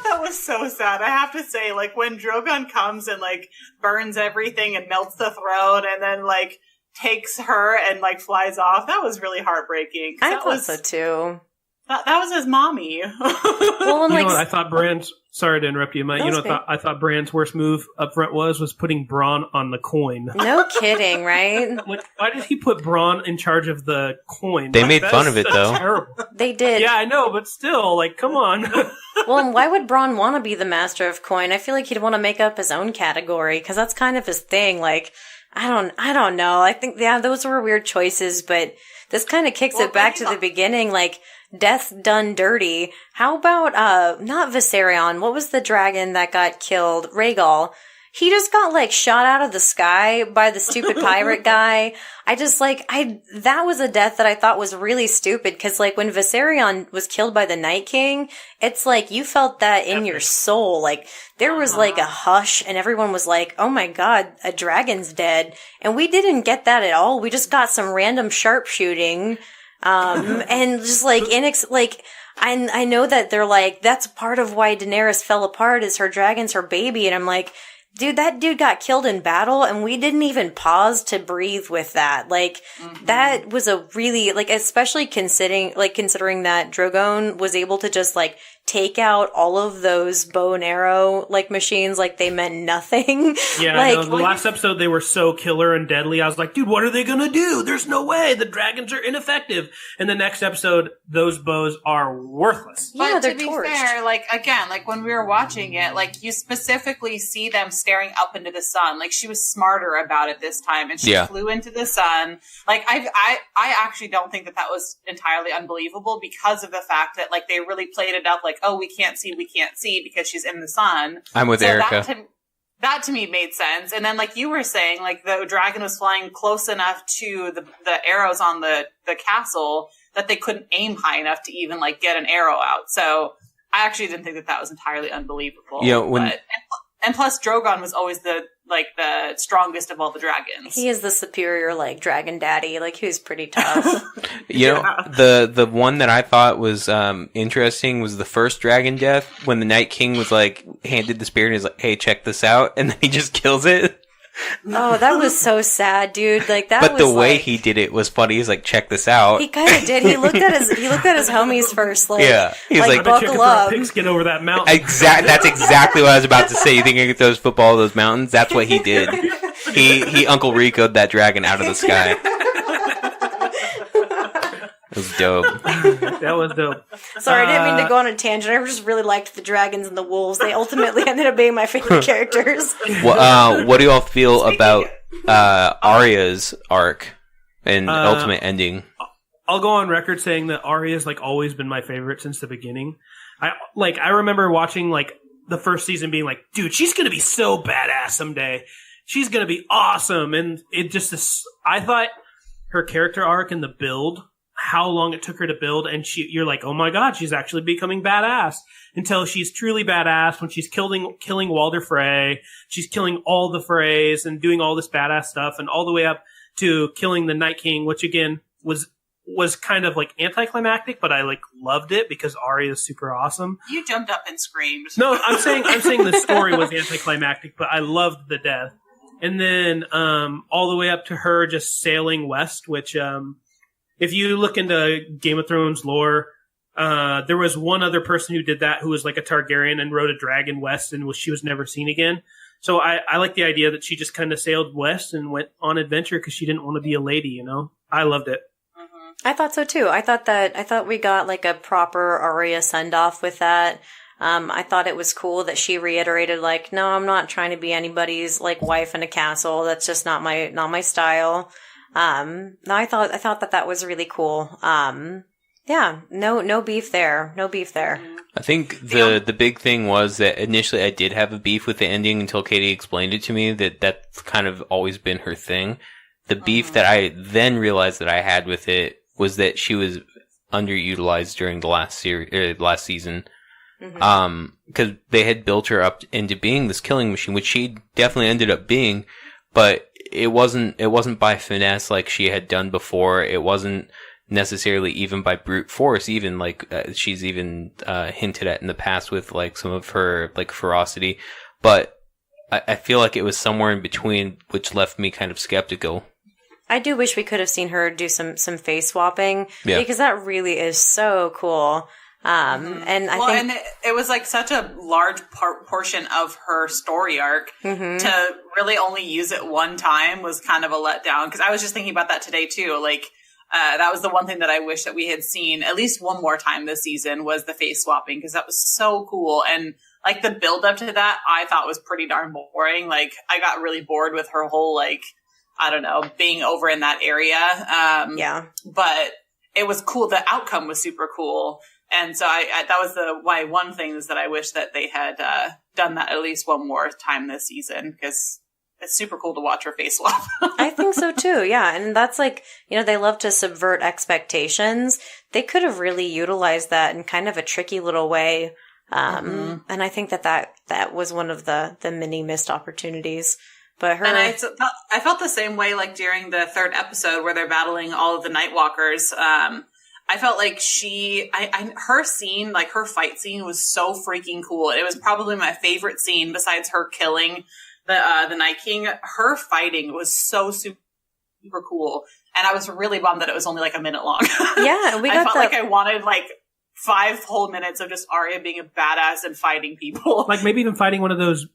That was so sad. I have to say, when Drogon comes and burns everything and melts the throne, and then takes her and flies off, that was really heartbreaking. I thought so too. That was his mommy. Well, you know what I thought Bran's. Sorry to interrupt you, Mike. You know what I thought Bran's worst move up front was putting Bronn on the coin. No kidding, right? Why did he put Bronn in charge of the coin? They made fun of it, though. Terrible. They did. Yeah, I know, but still, come on. Well, and why would Bronn want to be the master of coin? I feel like he'd want to make up his own category, because that's kind of his thing. I don't know. I think, those were weird choices, but this kind of kicks it back to the beginning, death done dirty. How about, not Viserion, what was the dragon that got killed? Rhaegal. He just got shot out of the sky by the stupid pirate guy. That was a death that I thought was really stupid, cause when Viserion was killed by the Night King, it's you felt that in your soul. There was a hush, and everyone was oh my god, a dragon's dead. And we didn't get that at all. We just got some random sharpshooting. And just I know that they're that's part of why Daenerys fell apart, is her dragon's her baby. And I'm dude, that dude got killed in battle, and we didn't even pause to breathe with that. That was a really, especially considering that Drogon was able to just, take out all of those bow and arrow, machines, they meant nothing. Yeah, I know. The last episode, they were so killer and deadly. I was dude, what are they gonna do? There's no way. The dragons are ineffective. And the next episode, those bows are worthless. Yeah, they're to be torched. fair, again, when we were watching it, you specifically see them staring up into the sun. She was smarter about it this time, and she flew into the sun. I actually don't think that was entirely unbelievable, because of the fact that they really played it up like, oh, we can't see because she's in the sun. I'm with Erika. That to me made sense. And then, like you were saying, like the dragon was flying close enough to the arrows on the castle that they couldn't aim high enough to even like get an arrow out. So I actually didn't think that was entirely unbelievable. And plus Drogon was always the strongest of all the dragons. He is the superior, like, dragon daddy. Like, he was pretty tough. The one that I thought was interesting was the first dragon death when the Night King was like handed the spear and he's like, "Hey, check this out," and then he just kills it. Oh, that was so sad, dude. Like that. But was the way like, he did it was funny. He's like, "Check this out." He kind of did. He looked at his homies first. Like, yeah, he's like buckle up. Pigskin over that mountain. That's exactly what I was about to say. You think I could throw his football those mountains? That's what he did. He Uncle Rico'd that dragon out of the sky. It was dope. That was dope. Sorry, I didn't mean to go on a tangent. I just really liked the dragons and the wolves. They ultimately ended up being my favorite characters. What do you all feel about Arya's arc and ultimate ending? I'll go on record saying that Arya's like always been my favorite since the beginning. I remember watching like the first season being like, dude, she's gonna be so badass someday. She's gonna be awesome. And it just I thought her character arc and the build, how long it took her to build, and you're like, oh my god, she's actually becoming badass, until she's truly badass when she's killing Walder Frey. She's killing all the Freys and doing all this badass stuff, and all the way up to killing the Night King, which again was kind of like anticlimactic, but I like loved it because Arya is super awesome. You jumped up and screamed. No, I'm saying the story was anticlimactic, but I loved the death. And then all the way up to her just sailing west, which if you look into Game of Thrones lore, there was one other person who did that who was like a Targaryen and rode a dragon west, and she was never seen again. So I like the idea that she just kind of sailed west and went on adventure because she didn't want to be a lady, you know? I loved it. Mm-hmm. I thought so too. I thought we got like a proper Arya send-off with that. I thought it was cool that she reiterated like, no, I'm not trying to be anybody's like wife in a castle. That's just not my style. No, I thought that was really cool. Yeah, no beef there. No beef there. I think the big thing was that initially I did have a beef with the ending until Katie explained it to me that's kind of always been her thing. The beef that I then realized that I had with it was that she was underutilized during the last season. Mm-hmm. Because they had built her up into being this killing machine, which she definitely ended up being, but it wasn't by finesse like she had done before. It wasn't necessarily even by brute force, even like she's even hinted at in the past with like some of her like ferocity. But I feel like it was somewhere in between, which left me kind of skeptical. I do wish we could have seen her do some face swapping, because that really is so cool. And I think, and it was like such a large portion of her story arc to really only use it one time was kind of a letdown. Because I was just thinking about that today too. Like that was the one thing that I wish that we had seen at least one more time this season was the face swapping, because that was so cool. And like the build up to that, I thought was pretty darn boring. Like I got really bored with her whole like, I don't know, being over in that area. But it was cool. The outcome was super cool. And so I that was my one thing is that I wish that they had done that at least one more time this season, because it's super cool to watch her face swap. I think so too, yeah. And that's like, you know, they love to subvert expectations. They could have really utilized that in kind of a tricky little way. And I think that was one of the many missed opportunities. But her, and I felt the same way like during the third episode where they're battling all of the Nightwalkers. I felt like her scene, like her fight scene was so freaking cool. It was probably my favorite scene besides her killing the Night King. Her fighting was so super cool. And I was really bummed that it was only like a minute long. Yeah, I felt like I wanted like 5 whole minutes of just Arya being a badass and fighting people. Like maybe even fighting one of those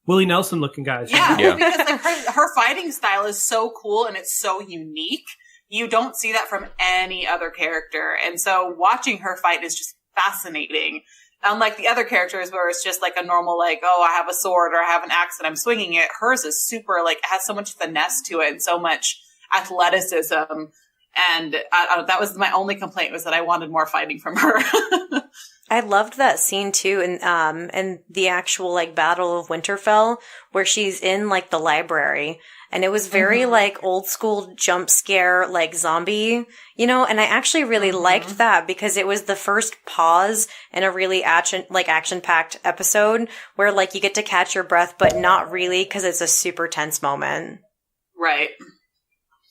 Willie Nelson looking guys. Yeah. Because like her fighting style is so cool and it's so unique. You don't see that from any other character. And so watching her fight is just fascinating. Unlike the other characters where it's just like a normal, like, oh, I have a sword or I have an axe and I'm swinging it. Hers is super, like, has so much finesse to it and so much athleticism. And that was my only complaint, was that I wanted more fighting from her. I loved that scene too, and the actual like Battle of Winterfell, where she's in like the library, and it was very like old school jump scare, like zombie, you know. And I actually really liked that because it was the first pause in a really action packed episode where like you get to catch your breath, but not really because it's a super tense moment. Right.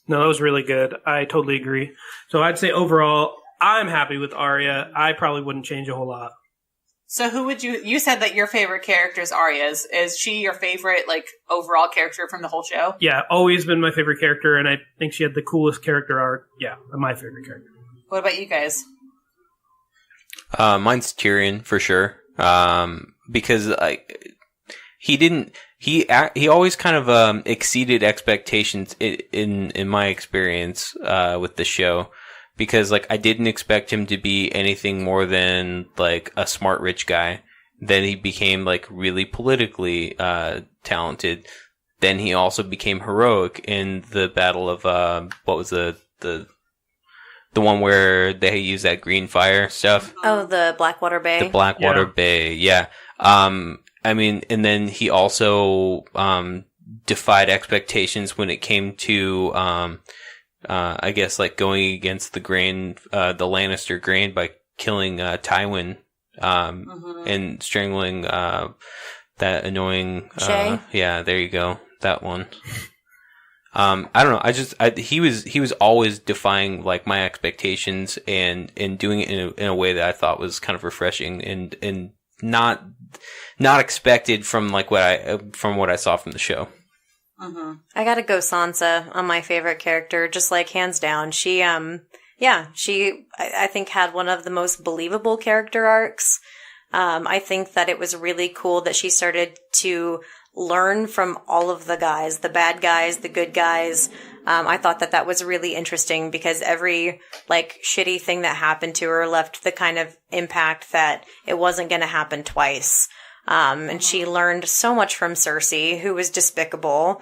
No, it was really good. I totally agree. So I'd say overall, I'm happy with Arya. I probably wouldn't change a whole lot. So who would you said that your favorite character is Arya. Is she your favorite, like, overall character from the whole show? Yeah, always been my favorite character, and I think she had the coolest character arc. Yeah, my favorite character. What about you guys? Mine's Tyrion for sure. Because he always kind of exceeded expectations in my experience with the show, because like I didn't expect him to be anything more than like a smart rich guy. Then he became like really politically talented. Then he also became heroic in the battle of what was the one where they use that green fire stuff. Oh, the Blackwater Bay. The Blackwater Bay, yeah. I mean, and then he also defied expectations when it came to, I guess, like going against the grain, the Lannister grain by killing Tywin and strangling that annoying. Shay? Yeah, there you go, that one. I don't know. He was always defying like my expectations and doing it in a way that I thought was kind of refreshing and not expected from like what I saw from the show. I gotta go Sansa on my favorite character, just like hands down. She, I think had one of the most believable character arcs. I think that it was really cool that she started to learn from all of the guys, the bad guys, the good guys. I thought that was really interesting because every like shitty thing that happened to her left the kind of impact that it wasn't going to happen twice. And she learned so much from Cersei, who was despicable.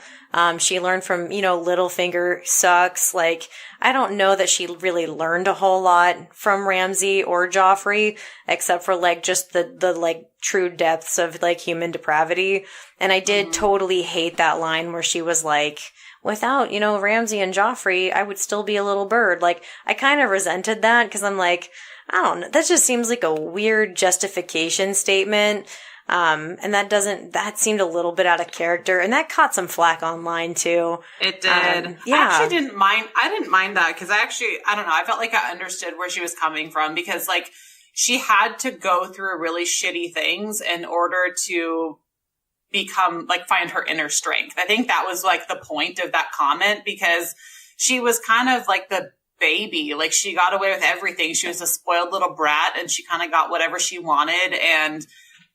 She learned from, Littlefinger sucks. Like, I don't know that she really learned a whole lot from Ramsay or Joffrey, except for like just the like true depths of like human depravity. And I did totally hate that line where she was like, without, Ramsay and Joffrey, I would still be a little bird. Like, I kind of resented that because I'm like, I don't know. That just seems like a weird justification statement. And that seemed a little bit out of character, and that caught some flack online too. It did. Yeah. I didn't mind that because I don't know, I felt like I understood where she was coming from because like she had to go through really shitty things in order to become like find her inner strength. I think that was like the point of that comment because she was kind of like the baby. Like she got away with everything. She was a spoiled little brat and she kind of got whatever she wanted, and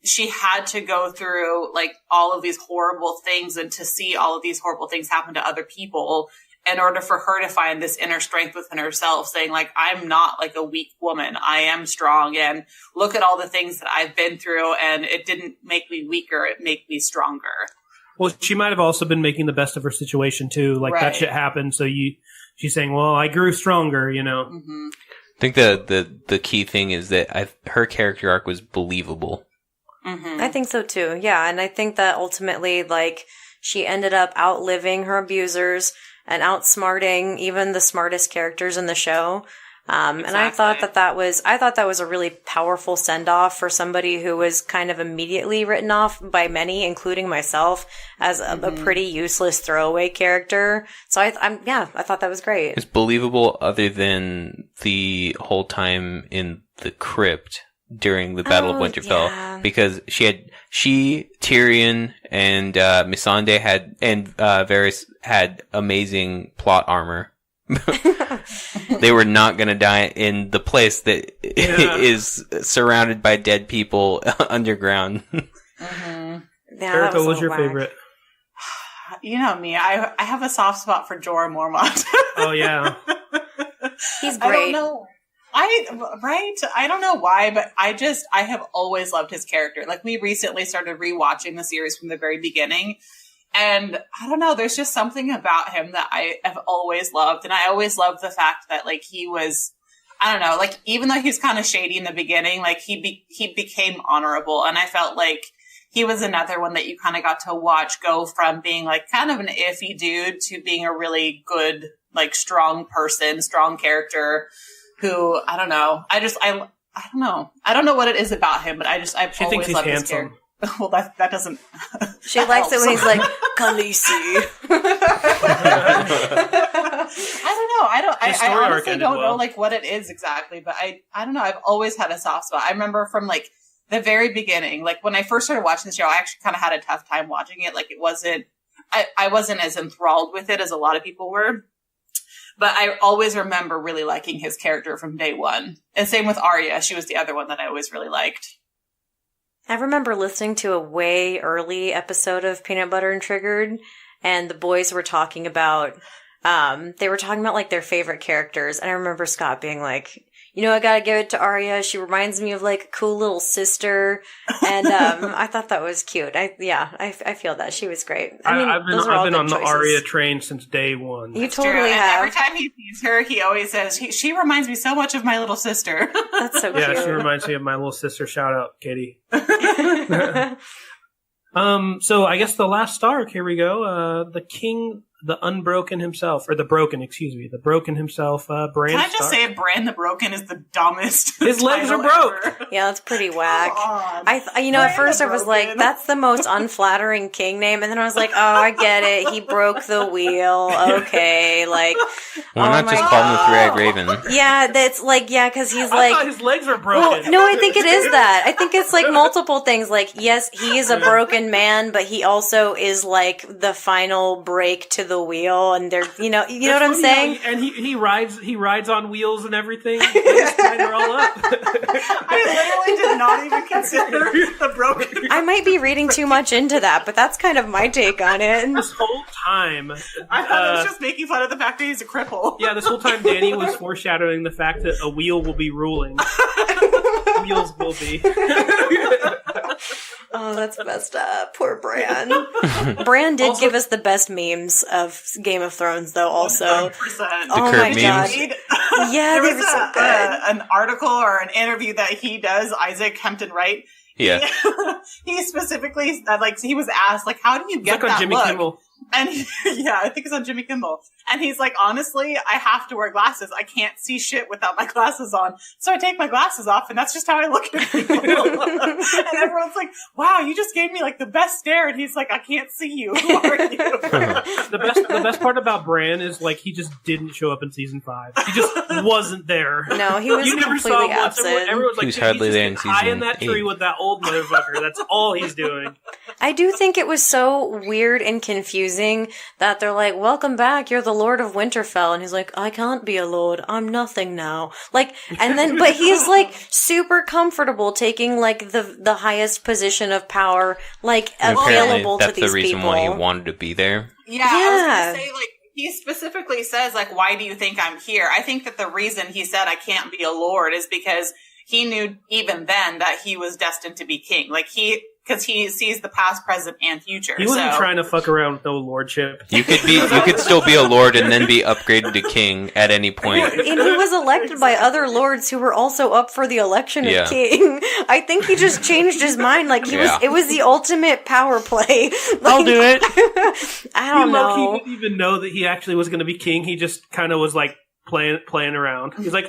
she had to go through like all of these horrible things and to see all of these horrible things happen to other people in order for her to find this inner strength within herself, saying like, I'm not like a weak woman. I am strong, and look at all the things that I've been through, and it didn't make me weaker. It made me stronger. Well, she might have also been making the best of her situation too. Like that shit happened. So she's saying, well, I grew stronger, I think the key thing is that her character arc was believable. I think so too. Yeah. And I think that ultimately, like, she ended up outliving her abusers and outsmarting even the smartest characters in the show. And I thought that was a really powerful send off for somebody who was kind of immediately written off by many, including myself, as a pretty useless throwaway character. So I thought that was great. It's believable other than the whole time in the crypt during the Battle of Winterfell, because she, Tyrion, and Missandei and Varys had amazing plot armor. They were not going to die in the place that is surrounded by dead people underground. Erika, what was your favorite? You know me, I have a soft spot for Jorah Mormont. Oh yeah, he's great. I don't know. I don't know why, but I have always loved his character. Like, we recently started rewatching the series from the very beginning, and I don't know, there's just something about him that I have always loved, and I always loved the fact that, like, he was, I don't know, like, even though he's kind of shady in the beginning, like, he became honorable. And I felt like he was another one that you kind of got to watch go from being, like, kind of an iffy dude to being a really good, like, strong person, strong character who, I don't know. I don't know. I don't know what it is about him, but I've She always thinks he's loved his handsome. character. Well, that doesn't. She likes it when he's like, Khaleesi. I don't know. His I story arc honestly ended don't know well. like what it is exactly, but I don't know. I've always had a soft spot. I remember from like the very beginning, like when I first started watching the show, I actually kind of had a tough time watching it. Like I wasn't as enthralled with it as a lot of people were. But I always remember really liking his character from day one. And same with Arya. She was the other one that I always really liked. I remember listening to a way early episode of Peanut Butter and Triggered, and the boys were talking about, like their favorite characters. And I remember Scott being like, you know, I gotta give it to Arya. She reminds me of like a cool little sister. And, I thought that was cute. I feel that. She was great. I mean, I've been on the Arya train since day one. You That's true. totally And have. every time he sees her, he always says, she reminds me so much of my little sister. That's so cute. Yeah, she reminds me of my little sister. Shout out, Katie. So I guess the last star, here we go. The king, the unbroken himself, or the broken himself, Bran Can I just Stark. say Bran the Broken is the dumbest His legs title are broke. ever. Yeah, that's pretty whack. Come on. At Bran first the I was like, Broken. that's the most unflattering king name. And then I was like, oh, I get it. He broke the wheel. Okay. Like, Why oh not my just call him the God. Three-Eyed Raven? Yeah, that's like, yeah, because he's I thought like, his legs were well, broken. no, I think it is that. I think it's like multiple things. Like, yes, he is a broken man, but he also is like the final break to the wheel. And they're, you know what I'm saying? And he rides on wheels and everything. He's tying her all up. I literally did not even consider the broken. I might be reading too much into that, but that's kind of my take on it. This whole time, I thought it was just making fun of the fact that he's a cripple. yeah, this whole time Danny was foreshadowing the fact that a wheel will be ruling. Wheels will be. Oh, that's messed up. Poor Bran. Bran did give us the best memes of Game of Thrones, though, also. 100%. Oh Kurt my memes? god. Yeah, There they was were so good. an article or an interview that he does, Isaac Hampton Wright. Yeah. He specifically, he was asked, like, how do you get Like on that Jimmy look? Kimmel. And yeah, I think it's on Jimmy Kimmel. And he's like, honestly, I have to wear glasses. I can't see shit without my glasses on. So I take my glasses off, and that's just how I look at people. And everyone's like, wow, you just gave me like the best stare. And he's like, I can't see you. Who are you? The best part about Bran is like he just didn't show up in season 5. He just wasn't there. No, he was You never saw completely him once. absent. Everyone's like, He was "Dude, hardly he's there just in high in season that tree 8. with that old motherfucker. That's all he's doing." I do think it was so weird and confusing that they're like, welcome back, you're the Lord of Winterfell. And he's like, I can't be a lord, I'm nothing now. Like, and then, but he's like super comfortable taking like the highest position of power, like And available to that's these the reason people. why he wanted to be there. Yeah, I was Yeah. gonna say, like, he specifically says, like, why do you think I'm here? I think that the reason he said I can't be a lord is because he knew even then that he was destined to be king. Like, because he sees the past, present, and future. He wasn't so. trying to fuck around with no lordship. You could still be a lord and then be upgraded to king at any point. And he was elected by other lords who were also up for the election Yeah. of king. I think he just changed his mind. Like it was the ultimate power play. Like, I'll do it. I don't He know. didn't even know that he actually was going to be king. He just kind of was like playing around. He's like,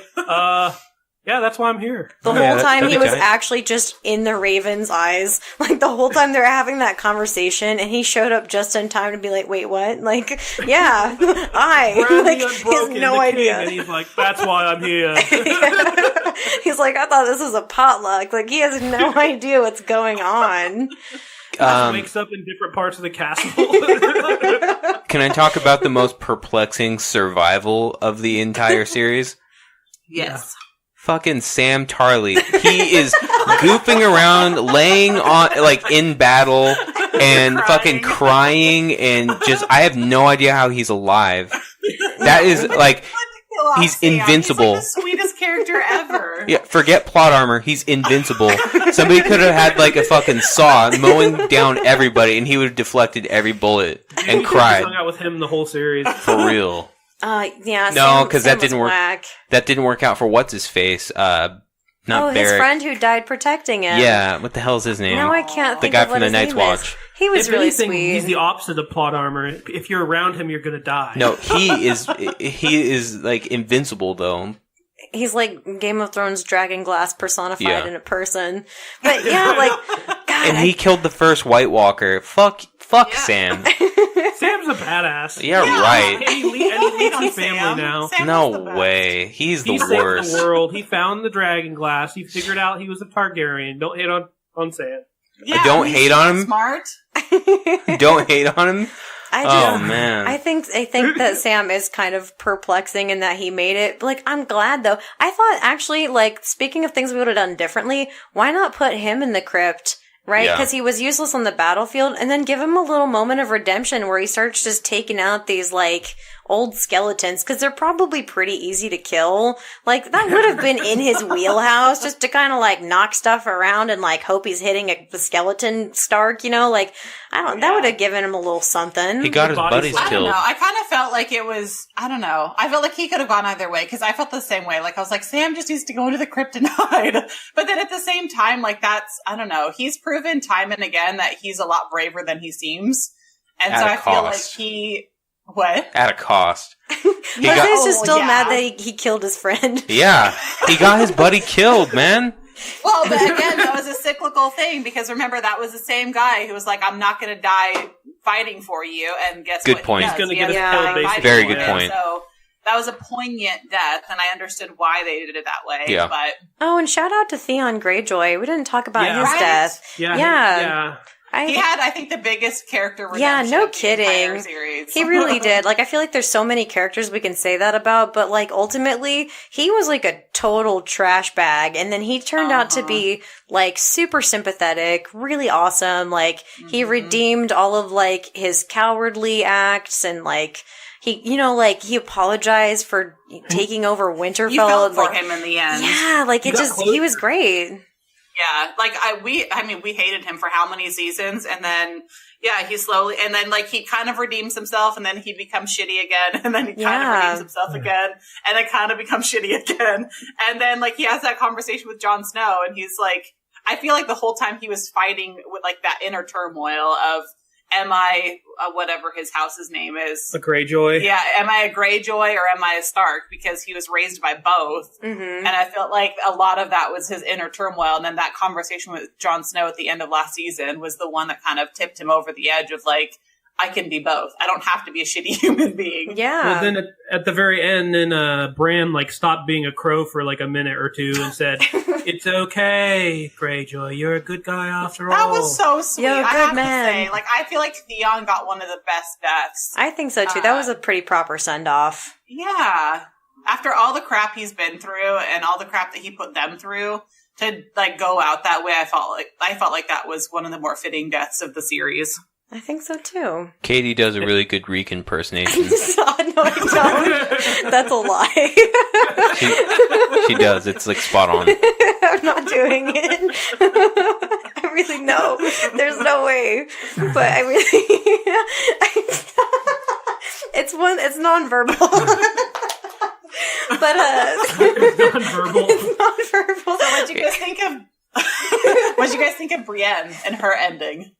yeah, that's why I'm here. The Oh, yeah, whole time that'd he be was tight. actually just in the Raven's eyes. Like the whole time they were having that conversation, and he showed up just in time to be like, "Wait, what?" Like, yeah, Bran like the he has Unbroken, no the idea. king, and he's like, that's why I'm here. He's like, I thought this was a potluck. Like he has no idea what's going on. Wakes up in different parts of the castle. Can I talk about the most perplexing survival of the entire series? Yes. Fucking Sam Tarly. He is goofing around, laying on, like, in battle, and fucking crying, and just, I have no idea how he's alive. That is, like, he's invincible. He's like the sweetest character ever. Yeah, forget plot armor, he's invincible. Somebody could have had, like, a fucking saw mowing down everybody, and he would have deflected every bullet and He cried. hung out with him the whole series. For real. Yeah. No, because Sam that didn't was work. whack. That didn't work out for what's his face. Not his Barrick. friend who died protecting him. Yeah, what the hell is his name? Now I can't The think guy of what from the his Night's name is. Watch. He was If really anything, sweet. he's the opposite of plot armor. If you're around him, you're gonna die. No, he is like invincible though. He's like Game of Thrones dragon glass personified Yeah. in a person. But yeah, like, God. And he killed the first White Walker. Fuck Yeah. Sam. Sam's a badass. Yeah, right. And he leads his family now. Sam was the No best. way. He's the He saved worst. the world. He found the dragon glass. He figured out he was a Targaryen. Don't hate on Sam. Yeah, Don't he's hate on him? Smart. Don't hate on him. I Oh just, man. I think that Sam is kind of perplexing in that he made it. Like, I'm glad though. I thought actually, like, speaking of things we would have done differently, why not put him in the crypt? Right? Yeah. Because he was useless on the battlefield, and then give him a little moment of redemption where he starts just taking out these, like, old skeletons, because they're probably pretty easy to kill. Like, that would have been in his wheelhouse, just to kind of, like, knock stuff around and, like, hope he's hitting the skeleton Stark, you know? Like, that would have given him a little something. He got his Body buddies slam. I don't killed. know. I kind of felt like it was, I don't know. I felt like he could have gone either way because I felt the same way. Like, I was like, Sam just needs to go into the crypt and hide. But then at the same time, like, that's, I don't know. He's proven time and again that he's a lot braver than he seems. And At so a I feel like cost. what? At a cost. He But got, he's just still yeah. mad that he killed his friend. yeah, he got his buddy killed, man. Well, but again, that was a cyclical thing because remember, that was the same guy who was like, I'm not going to die fighting for you. And guess Good what? point. He He's does. gonna He get ends us up killed, dying basically. fighting Very for good it. point. So that was a poignant death, and I understood why they did it that way. Yeah. But Oh, and shout out to Theon Greyjoy. We didn't talk about Yeah. his Right. death. Yeah. Yeah. he had, I think, the biggest character Yeah, redemption no of the entire kidding. series. He really did. Like, I feel like there's so many characters we can say that about, but like, ultimately, he was like a total trash bag, and then he turned out to be like super sympathetic, really awesome. Like, he redeemed all of like his cowardly acts, and like, he, you know, like, he apologized for taking over Winterfell. You felt for like, him in the end. yeah, like, He it got just, closure. he was great. Yeah, like we hated him for how many seasons, and then he slowly, and then like he kind of redeems himself, and then he becomes shitty again, and then he kind of redeems himself again, and then kind of becomes shitty again, and then like he has that conversation with Jon Snow, and he's like, I feel like the whole time he was fighting with like that inner turmoil of, am I whatever his house's name is? A Greyjoy. Yeah, am I a Greyjoy or am I a Stark? Because he was raised by both. Mm-hmm. And I felt like a lot of that was his inner turmoil. And then that conversation with Jon Snow at the end of last season was the one that kind of tipped him over the edge of like, I can be both. I don't have to be a shitty human being. Yeah. Well, then at the very end, then Bran like stopped being a crow for like a minute or two and said, "It's okay, Greyjoy. You're a good guy after all." That was so sweet. You're a I good have man. to say, like, I feel like Theon got one of the best deaths. I think so too. That was a pretty proper send off. Yeah. After all the crap he's been through and all the crap that he put them through, to like go out that way, I felt like that was one of the more fitting deaths of the series. I think so too. Katie does a really good Reek impersonation. No, I don't. That's a lie. She does. It's like spot on. I'm not doing it. I really know. There's no way. But I really. It's nonverbal. But Non-verbal. it's nonverbal. So what did you guys think of? What did you guys think of Brienne and her ending?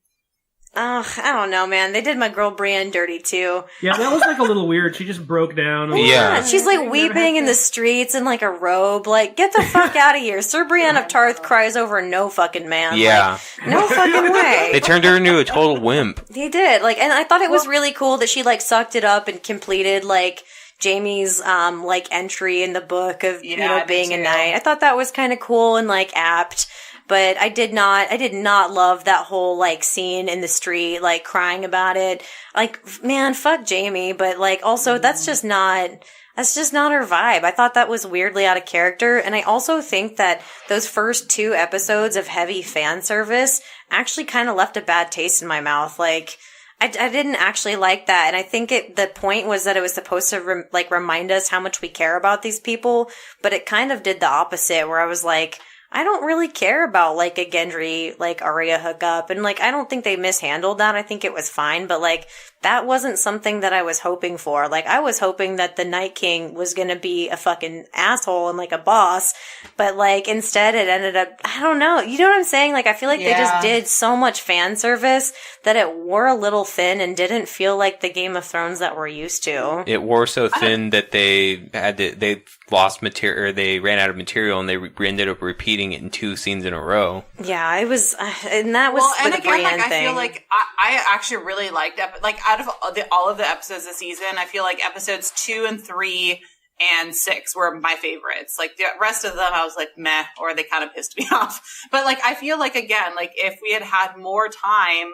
I don't know, man. They did my girl Brienne dirty too. Yeah, that was like a little weird. She just broke down. Yeah. She's like weeping in the streets in like a robe. Like, get the fuck out of here. Sir Brienne of Tarth cries over no fucking man. Yeah. Like, no fucking way. They turned her into a total wimp. They did. Like, and I thought it was really cool that she like sucked it up and completed like Jamie's like entry in the book of you know me being a too. knight. I thought that was kind of cool and like apt. But I did not love that whole like scene in the street, like crying about it. Like, man, fuck Jamie. But like, also that's just not her vibe. I thought that was weirdly out of character. And I also think that those first 2 episodes of heavy fan service actually kind of left a bad taste in my mouth. Like, I didn't actually like that. And I think the point was that it was supposed to remind us how much we care about these people. But it kind of did the opposite where I was like, I don't really care about, like, a Gendry, like, Arya hookup. And, like, I don't think they mishandled that. I think it was fine. But, like, that wasn't something that I was hoping for. Like, I was hoping that the Night King was gonna be a fucking asshole and, like, a boss. But, like, instead it ended up, I don't know. You know what I'm saying? Like, I feel like they just did so much fan service that it wore a little thin and didn't feel like the Game of Thrones that we're used to. It wore so thin that they lost material, or they ran out of material, and they ended up repeating it in 2 scenes in a row. Yeah, it was, and that was the Brienne thing. I feel like I actually really liked out of all of the episodes this season, I feel like episodes 2 and 3 and 6 were my favorites. Like, the rest of them, I was like, meh, or they kind of pissed me off. But, like, I feel like, again, like, if we had had more time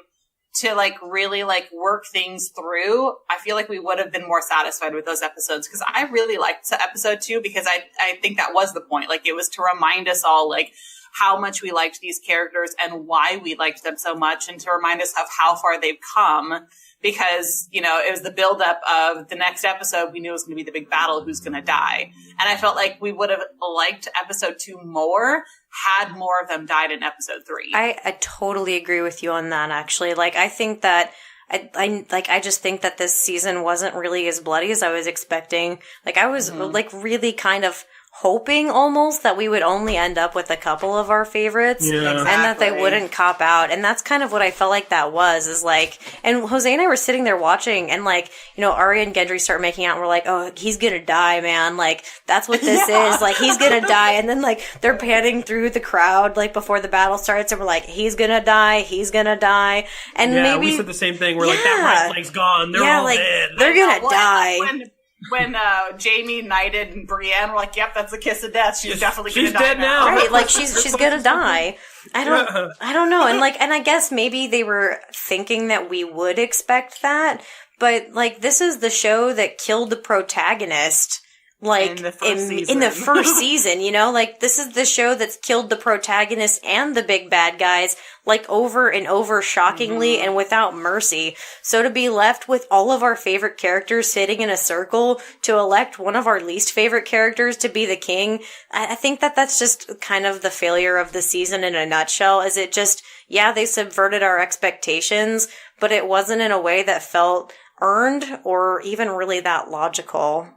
to, like, really, like, work things through, I feel like we would have been more satisfied with those episodes. Because I really liked episode 2, because I think that was the point. Like, it was to remind us all, like, how much we liked these characters and why we liked them so much, and to remind us of how far they've come. Because, you know, it was the buildup of the next episode. We knew it was going to be the big battle, who's going to die. And I felt like we would have liked episode 2 more had more of them died in episode 3. I totally agree with you on that, actually. Like, I think that I just think that this season wasn't really as bloody as I was expecting. Like, I was like really kind of hoping almost that we would only end up with a couple of our favorites and that they wouldn't cop out. And that's kind of what I felt like that was, is like, and Jose and I were sitting there watching, and like, you know, Arya and Gendry start making out and we're like, oh, he's gonna die, man. Like, that's what this is. Like, he's gonna die. And then like, they're panning through the crowd, like before the battle starts, and we're like, he's gonna die. He's gonna die. And maybe we said the same thing. We're like, that right leg's gone. They're all like, dead. They're gonna die. When Jamie knighted and Brienne were like, yep, that's the kiss of death. She's definitely gonna die dead now. Right, like she's gonna die. I don't know. And I guess maybe they were thinking that we would expect that, but like, this is the show that killed the protagonist. Like, in the first season, you know, like, this is the show that's killed the protagonist and the big bad guys, like, over and over, shockingly and without mercy. So to be left with all of our favorite characters sitting in a circle to elect one of our least favorite characters to be the king, I think that that's just kind of the failure of the season in a nutshell. Is it just, they subverted our expectations, but it wasn't in a way that felt earned or even really that logical.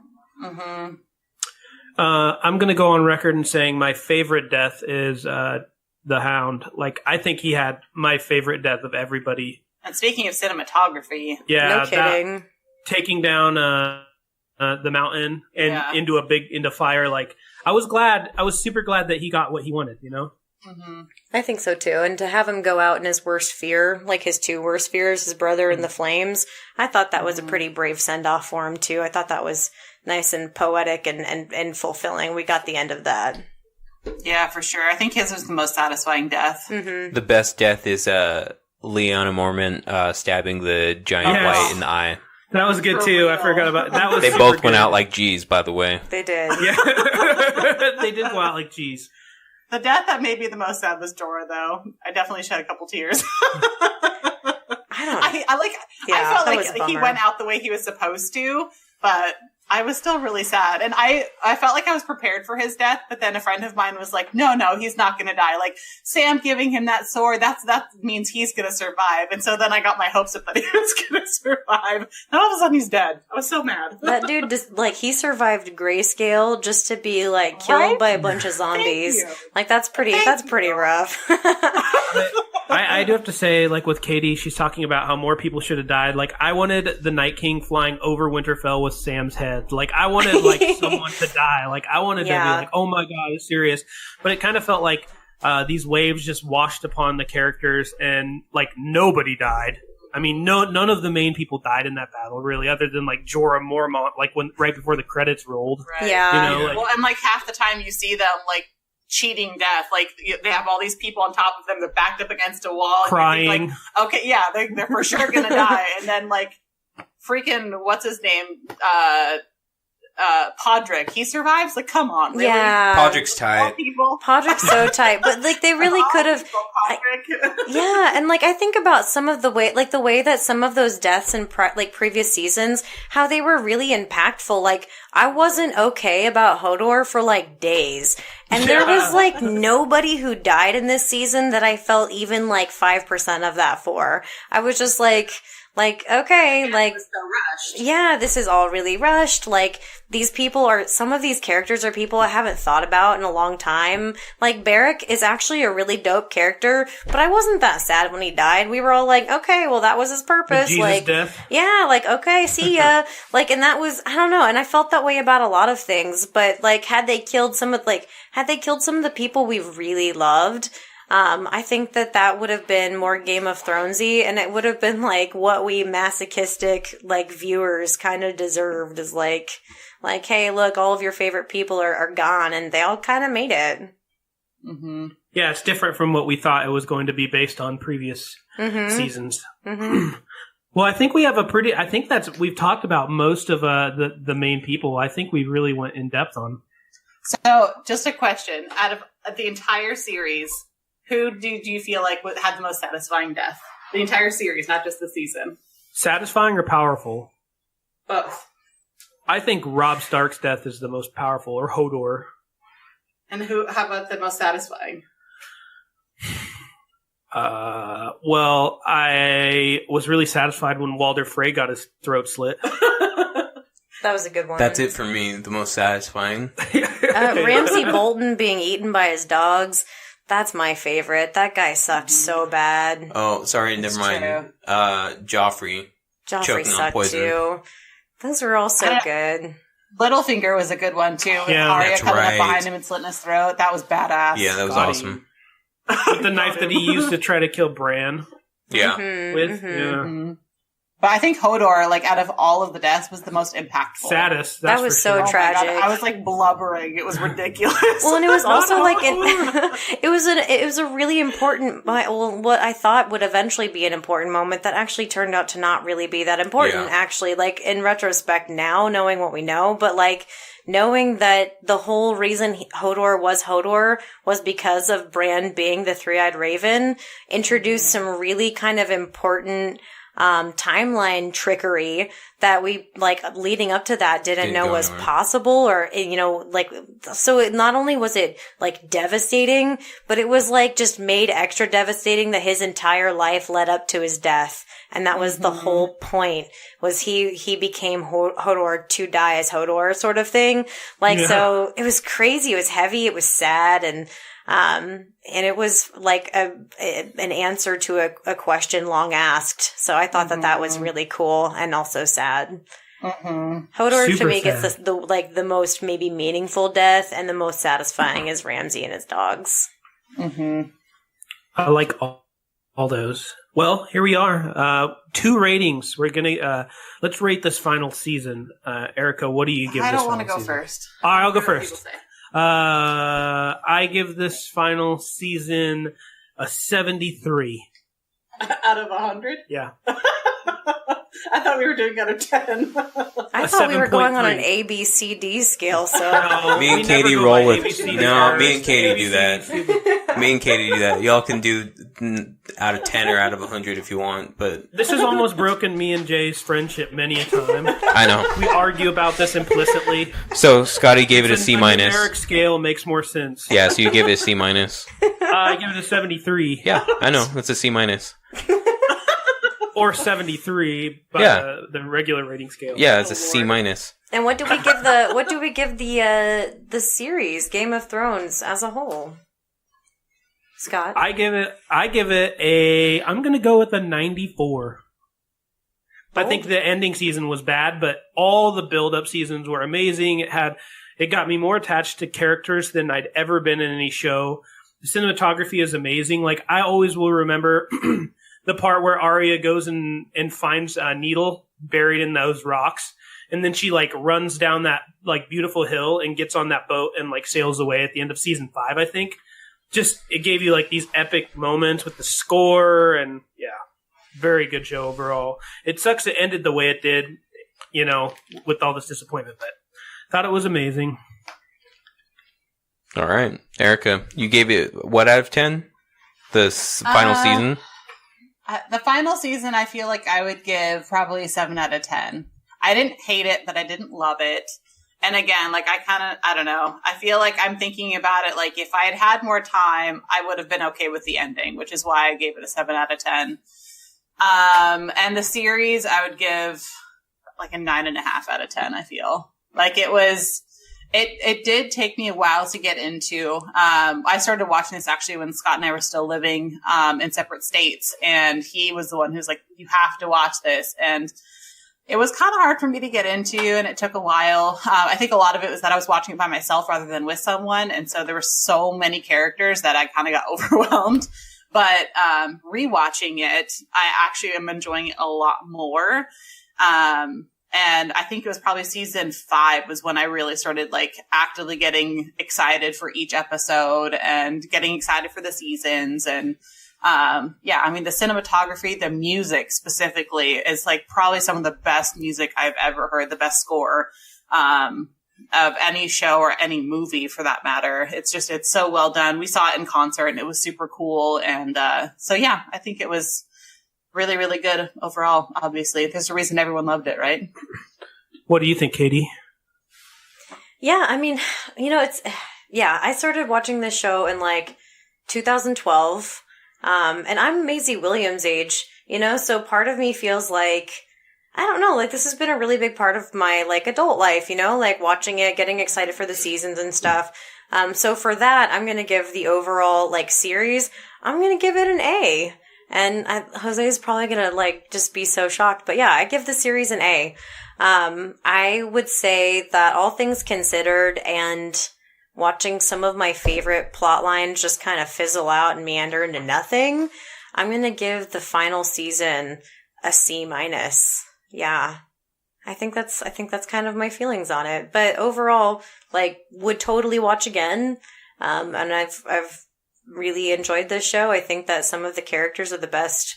Mm-hmm. I'm going to go on record and saying my favorite death is the Hound. Like, I think he had my favorite death of everybody. And speaking of cinematography, no kidding, taking down the mountain and into fire. Like, I was super glad that he got what he wanted. You know. Mm-hmm. I think so too. And to have him go out in his worst fear, like his 2 worst fears, his brother and the flames, I thought that was a pretty brave send-off for him too. I thought that was nice and poetic and fulfilling. We got the end of that. Yeah, for sure. I think his was the most satisfying death. Mm-hmm. The best death is Lyanna Mormont stabbing the giant white in the eye. That was good too. I forgot about that. They both went out like G's, by the way. They did. Yeah, they did go out like G's. The death that made me the most sad was Jorah, though. I definitely shed a couple tears. I felt like he went out the way he was supposed to, but I was still really sad. And I felt like I was prepared for his death, but then a friend of mine was like, no, he's not going to die. Like, Sam giving him that sword, that means he's going to survive. And so then I got my hopes up that he was going to survive. And all of a sudden he's dead. I was so mad. That dude just, like, he survived Grayscale just to be, like, killed by a bunch of zombies. Like, that's pretty rough. I do have to say, like, with Katie, she's talking about how more people should have died. Like, I wanted the Night King flying over Winterfell with Sam's head. Like, I wanted, like, someone to die. Like, I wanted to be like, oh my god, it's serious. But it kind of felt like these waves just washed upon the characters and, like, nobody died. I mean, none of the main people died in that battle, really, other than, like, Jorah Mormont, like, right before the credits rolled. Right. Yeah. You know, like, well, and, like, half the time you see them, like, cheating death. Like, they have all these people on top of them that backed up against a wall. Crying. And think, like, okay, yeah, they're for sure gonna die. And then, like, freaking, what's his name? Podrick, he survives? Like, come on, really? Yeah. Podrick's tight. Podrick's so tight, but like they really could have. Yeah, and like I think about some of the way, like the way that some of those deaths in previous seasons, how they were really impactful. Like I wasn't okay about Hodor for like days, and there was like nobody who died in this season that I felt even like 5% of that for. I was just like, okay, like, it was so rushed. yeah, this is all really rushed. Like, some of these characters are people I haven't thought about in a long time. Like, Beric is actually a really dope character, but I wasn't that sad when he died. We were all like, okay, well, that was his purpose. Jesus like, death. yeah, like, okay, see ya. Like, and that was, I don't know, and I felt that way about a lot of things, but like, had they killed some of the people we really loved, I think that would have been more Game of Thronesy, and it would have been like what we masochistic like viewers kind of deserved, is like, hey, look, all of your favorite people are gone, and they all kind of made it. Mm-hmm. Yeah, it's different from what we thought it was going to be based on previous seasons. Mm-hmm. Well, I think we have we've talked about most of the main people. I think we really went in depth on. So, just a question. Out of the entire series, who do you feel like had the most satisfying death? The entire series, not just the season. Satisfying or powerful? Both. I think Robb Stark's death is the most powerful, or Hodor. And how about the most satisfying? Well, I was really satisfied when Walder Frey got his throat slit. That was a good one. That's it for me. The most satisfying. Ramsay Bolton being eaten by his dogs. That's my favorite. That guy sucked so bad. Oh, sorry, never mind. Joffrey choking on sucked poison. too. Those were all so good. Littlefinger was a good one too. With Arya that's coming right. up behind him and slitting his throat. That was badass. Yeah, that was Got awesome. With the knife that he used to try to kill Bran Yeah. with. Yeah. Mm-hmm. But I think Hodor, like out of all of the deaths, was the most impactful. Saddest. That was so Oh my tragic. God, I was like blubbering. It was ridiculous. Well, and it was also like it was a really important. Well, what I thought would eventually be an important moment that actually turned out to not really be that important. Yeah. Actually, like in retrospect, now knowing what we know, but like knowing that the whole reason Hodor was because of Bran being the three-eyed raven, introduced some really kind of important timeline trickery that we, like, leading up to that didn't know was possible, or, you know, like, so it not only was it, like, devastating, but it was, like, just made extra devastating that his entire life led up to his death. And that was the whole point, was he became Hodor to die as Hodor sort of thing. Like, so it was crazy. It was heavy. It was sad. And it was like an answer to a question long asked. So I thought that was really cool and also sad. Hodor Super to me sad. gets the most maybe meaningful death, and the most satisfying is Ramsay and his dogs. I like all those. Well, here we are. 2 ratings. We're gonna let's rate this final season. Erica, what do you give? I this don't want to final go season? first. All right, I'll go What do first. people say? I give this final season a 73. Out of 100? Yeah. I thought we were doing out of 10. I thought we were going on an 7.3. A, B, C, D scale, so... No, Me and we Katie never go roll by with. ABC No, first. me and Katie do that. ABC. Me and Katie do that. Y'all can do out of 10 or out of 100 if you want, but This has almost broken me and Jay's friendship many a time. I know. We argue about this implicitly. So Scotty gave it a C A minus. numeric scale makes more sense. Yeah, so you give it a C minus. I give it a 73. Yeah, I know. That's a C minus. Or 73 by Yeah. the regular rating scale. Yeah, it's a Oh, C Lord. minus. And what do we give the series, Game of Thrones, as a whole? Scott? I'm going to go with a 94. I think the ending season was bad, but all the build-up seasons were amazing. It got me more attached to characters than I'd ever been in any show. The cinematography is amazing. Like, I always will remember the part where Arya goes and finds a needle buried in those rocks. And then she, like, runs down that, like, beautiful hill and gets on that boat and, like, sails away at the end of season 5, I think. Just, it gave you, like, these epic moments with the score, and, yeah, very good show overall. It sucks it ended the way it did, you know, with all this disappointment, but Thought it was amazing. All right. Erika, you gave it what out of 10? The final season? The final season, I feel like I would give probably 7 out of 10. I didn't hate it, but I didn't love it. And again, like I don't know. I feel like I'm thinking about it like if I had had more time, I would have been okay with the ending, which is why I gave it a 7 out of 10. And the series, I would give like a 9.5 out of 10, I feel. Like it did take me a while to get into. I started watching this actually when Scott and I were still living in separate states. And he was the one who's like, you have to watch this. And it was kind of hard for me to get into, and it took a while. I think a lot of it was that I was watching it by myself rather than with someone. And so there were so many characters that I kind of got overwhelmed. But rewatching it, I actually am enjoying it a lot more. And I think it was probably season 5 was when I really started like actively getting excited for each episode and getting excited for the seasons. And yeah, I mean, the cinematography, the music specifically is like probably some of the best music I've ever heard, the best score of any show or any movie for that matter. It's so well done. We saw it in concert and it was super cool. And so, yeah, I think it was really, really good overall, obviously. There's a reason everyone loved it, right? What do you think, Katie? Yeah, I mean, I started watching this show in like 2012. And I'm Maisie Williams' age, so part of me feels like, I don't know, like this has been a really big part of my like adult life, like watching it, getting excited for the seasons and stuff. So for that, I'm going to give the overall like series, I'm going to give it an A. And Jose's probably going to like just be so shocked. But yeah, I give the series an A. I would say that all things considered and watching some of my favorite plot lines just kind of fizzle out and meander into nothing, I'm going to give the final season a C-. Yeah. I think that's kind of my feelings on it. But overall, like, would totally watch again. And I've really enjoyed this show. I think that some of the characters are the best,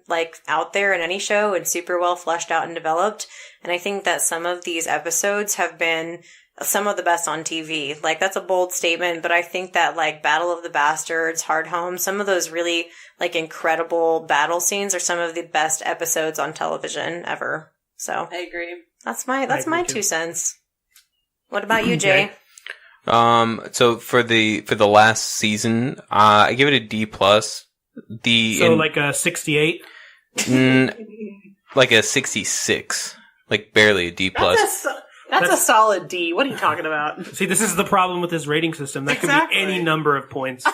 like out there in any show and super well fleshed out and developed. And I think that some of these episodes have been some of the best on TV. Like, that's a bold statement, but I think that like Battle of the Bastards, Hard Home, some of those really like incredible battle scenes are some of the best episodes on television ever. So I agree. That's my 2 cents. What about you, Jay? So for the last season, I give it a D+. Like a 68? Like a 66. Like barely a D+. That's a solid D. What are you talking about? See, this is the problem with this rating system. That could be any number of points.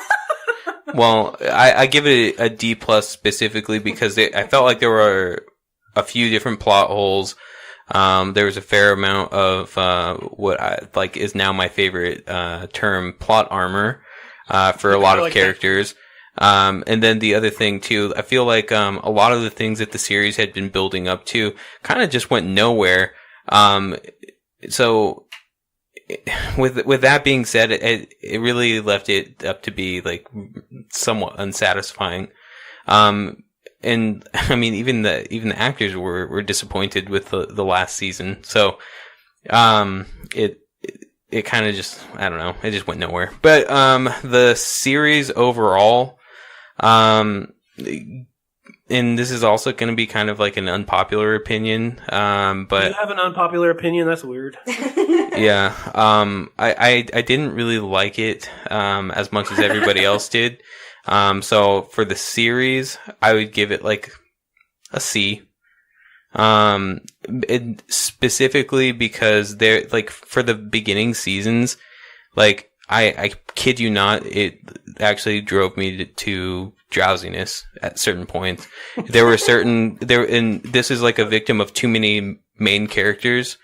Well, I give it a D+ specifically because I felt like there were a few different plot holes. There was a fair amount of what I like is now my favorite term, plot armor, for a lot of characters. And then the other thing too, I feel like a lot of the things that the series had been building up to kind of just went nowhere. So with that being said, it really left it up to be like somewhat unsatisfying. And I mean, even the actors were disappointed with the last season. So, it kind of just, I don't know, it just went nowhere. But, the series overall, and this is also going to be kind of like an unpopular opinion. But you have an unpopular opinion? That's weird. Yeah. I didn't really like it, as much as everybody else did. So for the series, I would give it like a C. Specifically because they're like for the beginning seasons, like I kid you not, it actually drove me to drowsiness at certain points. And this is like a victim of too many main characters.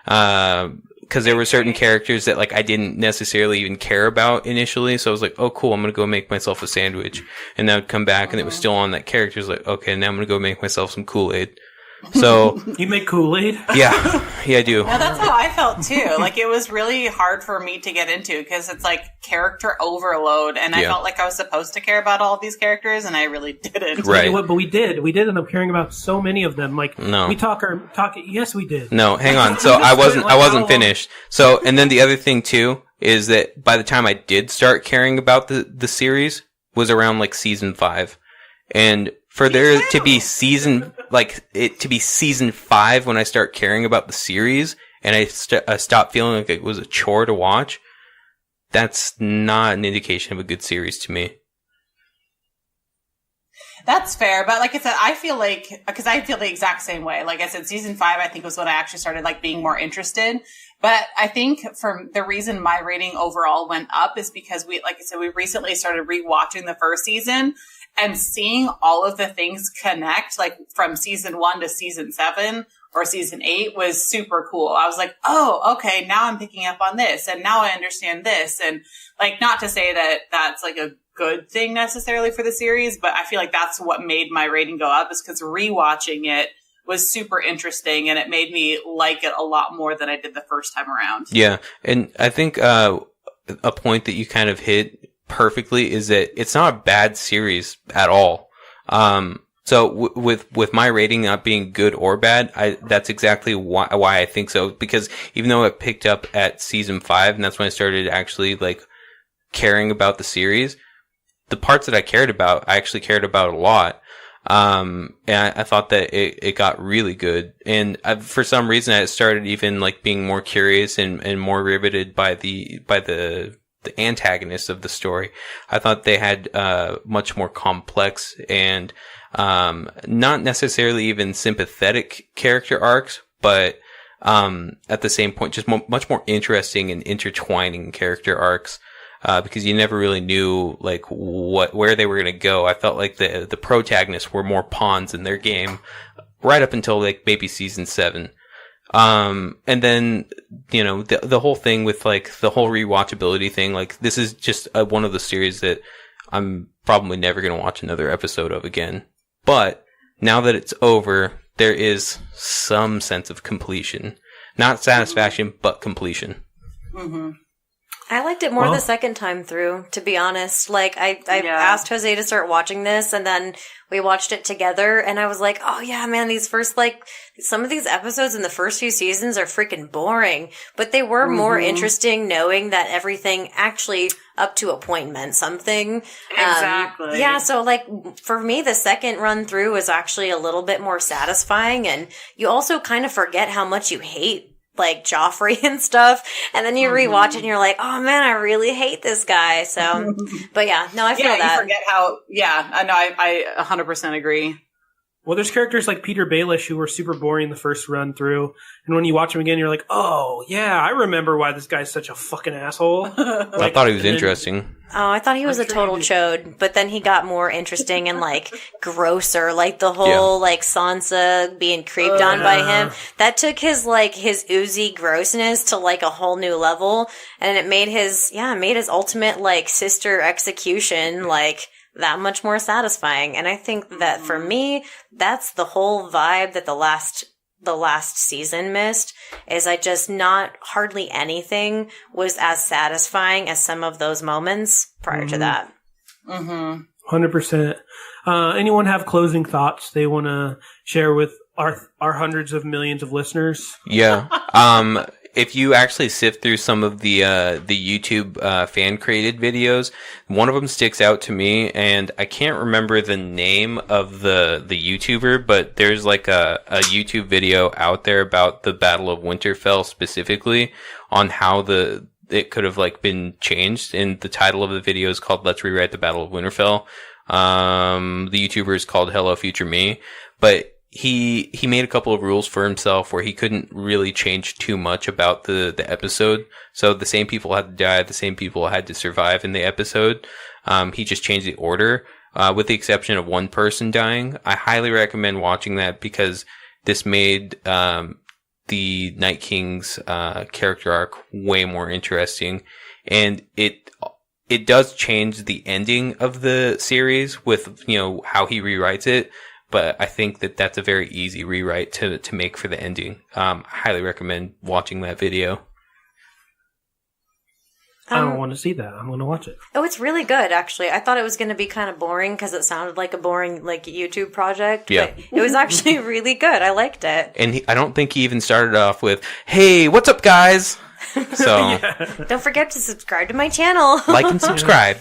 Because there were certain characters that like I didn't necessarily even care about initially, so I was like, "Oh, cool! I'm gonna go make myself a sandwich," and then I would come back and it was still on that character. I was like, "Okay, now I'm gonna go make myself some Kool-Aid." So you make Kool-Aid? yeah, I do. No, that's how I felt too. Like it was really hard for me to get into because it's like character overload, and I felt like I was supposed to care about all of these characters, and I really didn't. Right. But we did. We did end up caring about so many of them. Like no. we talk. Yes, we did. No, hang on. So I wasn't finished. So and then the other thing too is that by the time I did start caring about the series was around like season 5, and for there to be season 5 when I start caring about the series and I stop feeling like it was a chore to watch, that's not an indication of a good series to me. That's fair, but like I said, I feel the exact same way. Like I said, season 5, I think was when I actually started like being more interested. But I think for the reason my rating overall went up is because we recently started rewatching the first season and seeing all of the things connect, like from season 1 to season 7 or season 8 was super cool. I was like, oh, okay, now I'm picking up on this and now I understand this. And like, not to say that that's like a good thing necessarily for the series, but I feel like that's what made my rating go up, is because rewatching it was super interesting and it made me like it a lot more than I did the first time around. Yeah. And I think a point that you kind of hit perfectly is that it's not a bad series at all. So with my rating not being good or bad, that's exactly why I think so. Because even though it picked up at season 5, and that's when I started actually like caring about the series, the parts that I actually cared about a lot. And I thought that it got really good. And for some reason, I started even like being more curious and more riveted by the antagonist of the story. I thought they had much more complex and not necessarily even sympathetic character arcs, but at the same point, just much more interesting and intertwining character arcs. Because you never really knew like where they were going to go. I felt like the protagonists were more pawns in their game right up until like maybe season 7. And then, you know, the whole thing with like the whole rewatchability thing, like this is just one of the series that I'm probably never going to watch another episode of again. But now that it's over, there is some sense of completion. Not satisfaction, but completion. Mm-hmm. I liked it more the second time through, to be honest. Like, I asked Jose to start watching this, and then we watched it together, and I was like, oh yeah, man, these first, like, some of these episodes in the first few seasons are freaking boring. But they were more interesting knowing that everything actually, up to a point, meant something. Exactly. Yeah, so, like, for me, the second run through was actually a little bit more satisfying, and you also kind of forget how much you hate like Joffrey and stuff, and then you rewatch it and you're like, oh man, I really hate this guy. So, but yeah, no, I feel that. You forget how, I know, I 100% agree. Well, there's characters like Peter Baelish who were super boring the first run through, and when you watch him again, you're like, oh yeah, I remember why this guy's such a fucking asshole. Like, I thought he was interesting. Oh, I thought he was a total chode, but then he got more interesting and like grosser, like the whole like Sansa being creeped on by him. That took his oozy grossness to like a whole new level, and it made his ultimate like sister execution like that much more satisfying. And I think that for me, that's the whole vibe that the last season missed, is not hardly anything was as satisfying as some of those moments prior to that. 100%. Anyone have closing thoughts they want to share with our hundreds of millions of listeners? Yeah. If you actually sift through some of the YouTube fan created videos, one of them sticks out to me, and I can't remember the name of the YouTuber, but there's like a YouTube video out there about the Battle of Winterfell specifically, on how it could have like been changed. And the title of the video is called "Let's Rewrite the Battle of Winterfell." The YouTuber is called Hello Future Me, but he made a couple of rules for himself where he couldn't really change too much about the episode. So the same people had to die, the same people had to survive in the episode. He just changed the order, with the exception of one person dying. I highly recommend watching that, because this made the Night King's character arc way more interesting, and it does change the ending of the series with, you know, how he rewrites it. but I think that that's a very easy rewrite to make for the ending. I highly recommend watching that video. I don't want to see that. I'm going to watch it. Oh, it's really good, actually. I thought it was going to be kind of boring because it sounded like a boring like YouTube project. Yeah. But it was actually really good. I liked it. And I don't think he even started off with, "Hey, what's up, guys?" So Don't forget to subscribe to my channel. like and subscribe.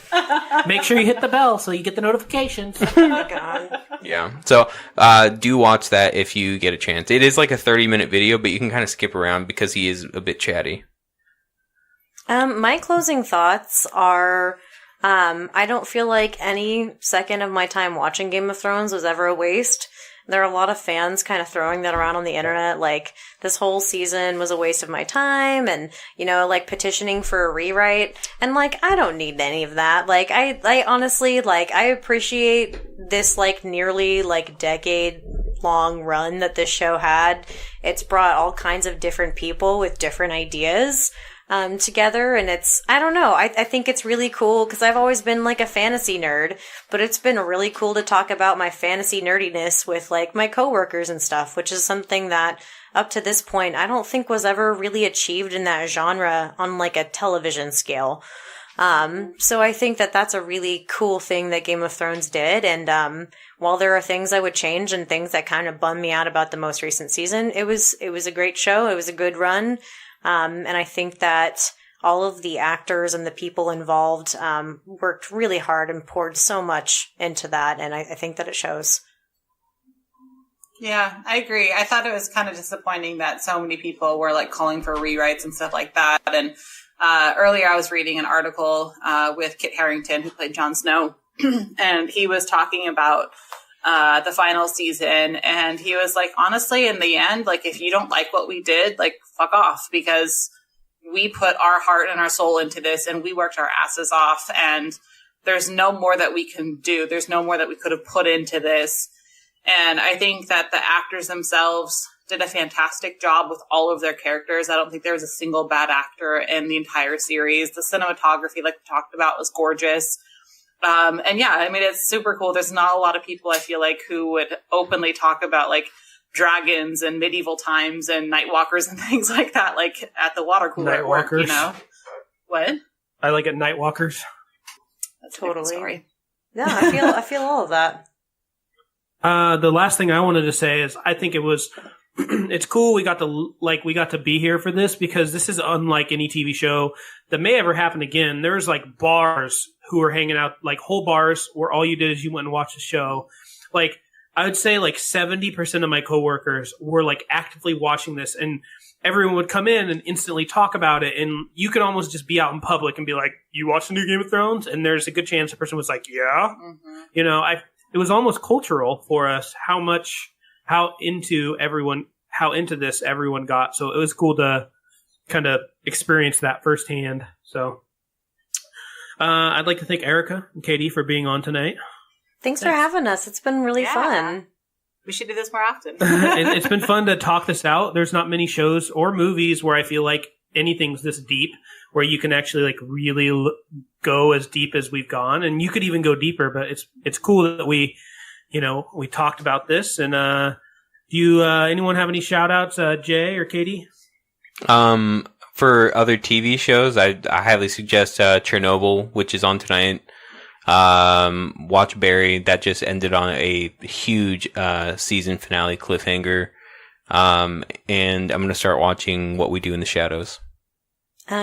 Make sure you hit the bell so you get the notifications. Oh my God. Yeah. So do watch that if you get a chance. It is like a 30-minute video, but you can kind of skip around because he is a bit chatty. My closing thoughts are, I don't feel like any second of my time watching Game of Thrones was ever a waste. There are a lot of fans kind of throwing that around on the internet, like, this whole season was a waste of my time, and, you know, like, petitioning for a rewrite, and, like, I don't need any of that. Like, I honestly, like, I appreciate this, like, nearly, like, decade-long run that this show had. It's brought all kinds of different people with different ideas together, and it's, I don't know, I think it's really cool because I've always been like a fantasy nerd, but it's been really cool to talk about my fantasy nerdiness with like my coworkers and stuff, which is something that up to this point I don't think was ever really achieved in that genre on like a television scale. So I think that that's a really cool thing that Game of Thrones did, and while there are things I would change and things that kind of bummed me out about the most recent season, it was a great show, it was a good run. And I think that all of the actors and the people involved worked really hard and poured so much into that, and I think that it shows. Yeah, I agree. I thought it was kind of disappointing that so many people were like calling for rewrites and stuff like that. And earlier I was reading an article with Kit Harington, who played Jon Snow, and he was talking about the final season, and he was like, honestly, in the end, like, if you don't like what we did, like, fuck off, because we put our heart and our soul into this, and we worked our asses off, and there's no more that we can do. There's no more that we could have put into this. And I think that the actors themselves did a fantastic job with all of their characters. I don't think there was a single bad actor in the entire series. The cinematography, like we talked about, was gorgeous. And yeah, I mean, it's super cool. There's not a lot of people, I feel like, who would openly talk about like dragons and medieval times and Nightwalkers and things like that, like at the water cooler at work, you know? What? I like it, Nightwalkers. That's Totally. Sorry. Yeah, I feel all of that. The last thing I wanted to say is I think it was it's cool we got to be here for this, because this is unlike any TV show that may ever happen again. There's like bars who are hanging out, like whole bars where all you did is you went and watched the show. Like, I would say like 70% of my coworkers were like actively watching this, and everyone would come in and instantly talk about it. And you could almost just be out in public and be like, "You watched the new Game of Thrones?" And there's a good chance the person was like, "Yeah." Mm-hmm. You know, it was almost cultural for us how into this everyone got. So it was cool to kind of experience that firsthand. So I'd like to thank Erika and Katie for being on tonight. Thanks for having us. It's been really fun. We should do this more often. It's been fun to talk this out. There's not many shows or movies where I feel like anything's this deep, where you can actually like really go as deep as we've gone, and you could even go deeper. But it's cool that we talked about this. And do you anyone have any shout outs, Jay or Katie? For other TV shows, I highly suggest Chernobyl, which is on tonight. Watch Barry, that just ended on a huge season finale cliffhanger. And I'm going to start watching What We Do in the Shadows.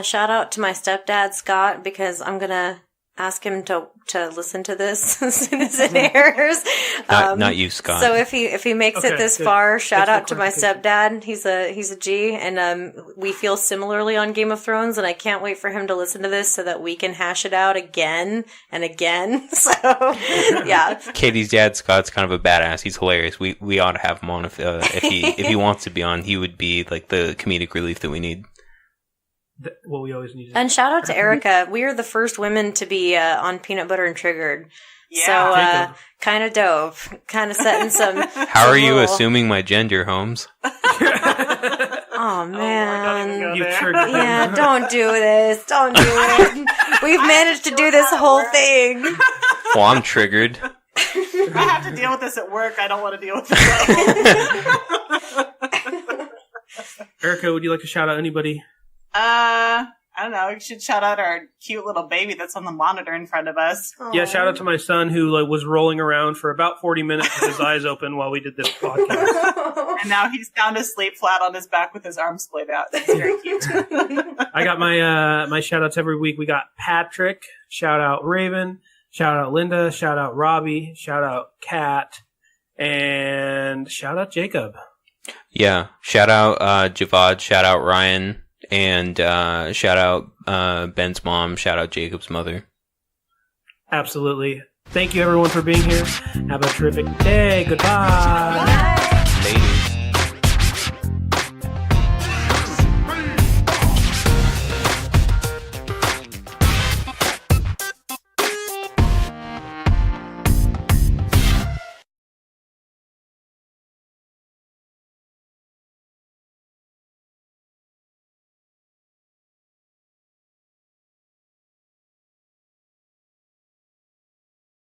Shout out to my stepdad, Scott, because I'm going to ask him to listen to this as soon as it airs. Not you, Scott. So if he makes it this far, shout out to my stepdad. He's a G, and we feel similarly on Game of Thrones, and I can't wait for him to listen to this so that we can hash it out again and again. So yeah. Katie's dad, Scott's kind of a badass. He's hilarious. We ought to have him on if he wants to be on. He would be like the comedic relief that we need. What we always need. And shout out to Erika. We are the first women to be on Peanut Butter and Triggered. Yeah. So kind of dope. Kind of setting some. How are you assuming my gender, Holmes? Oh man. You triggered. Yeah, don't do this. Don't do it. We've managed to do this whole thing. Well, I'm triggered. I have to deal with this at work. I don't want to deal with this at home. Erika, would you like to shout out anybody? I don't know. We should shout out our cute little baby that's on the monitor in front of us. Yeah, shout out to my son who was rolling around for about 40 minutes with his eyes open while we did this podcast. And now he's sound asleep flat on his back with his arms splayed out. It's very cute. I got my shout outs every week. We got Patrick, shout out Raven, shout out Linda, shout out Robbie, shout out Kat, and shout out Jacob. Yeah, shout out Javad, shout out Ryan, and shout out Ben's mom, shout out Jacob's mother. Absolutely. Thank you everyone for being here. Have a terrific day. Goodbye. Bye.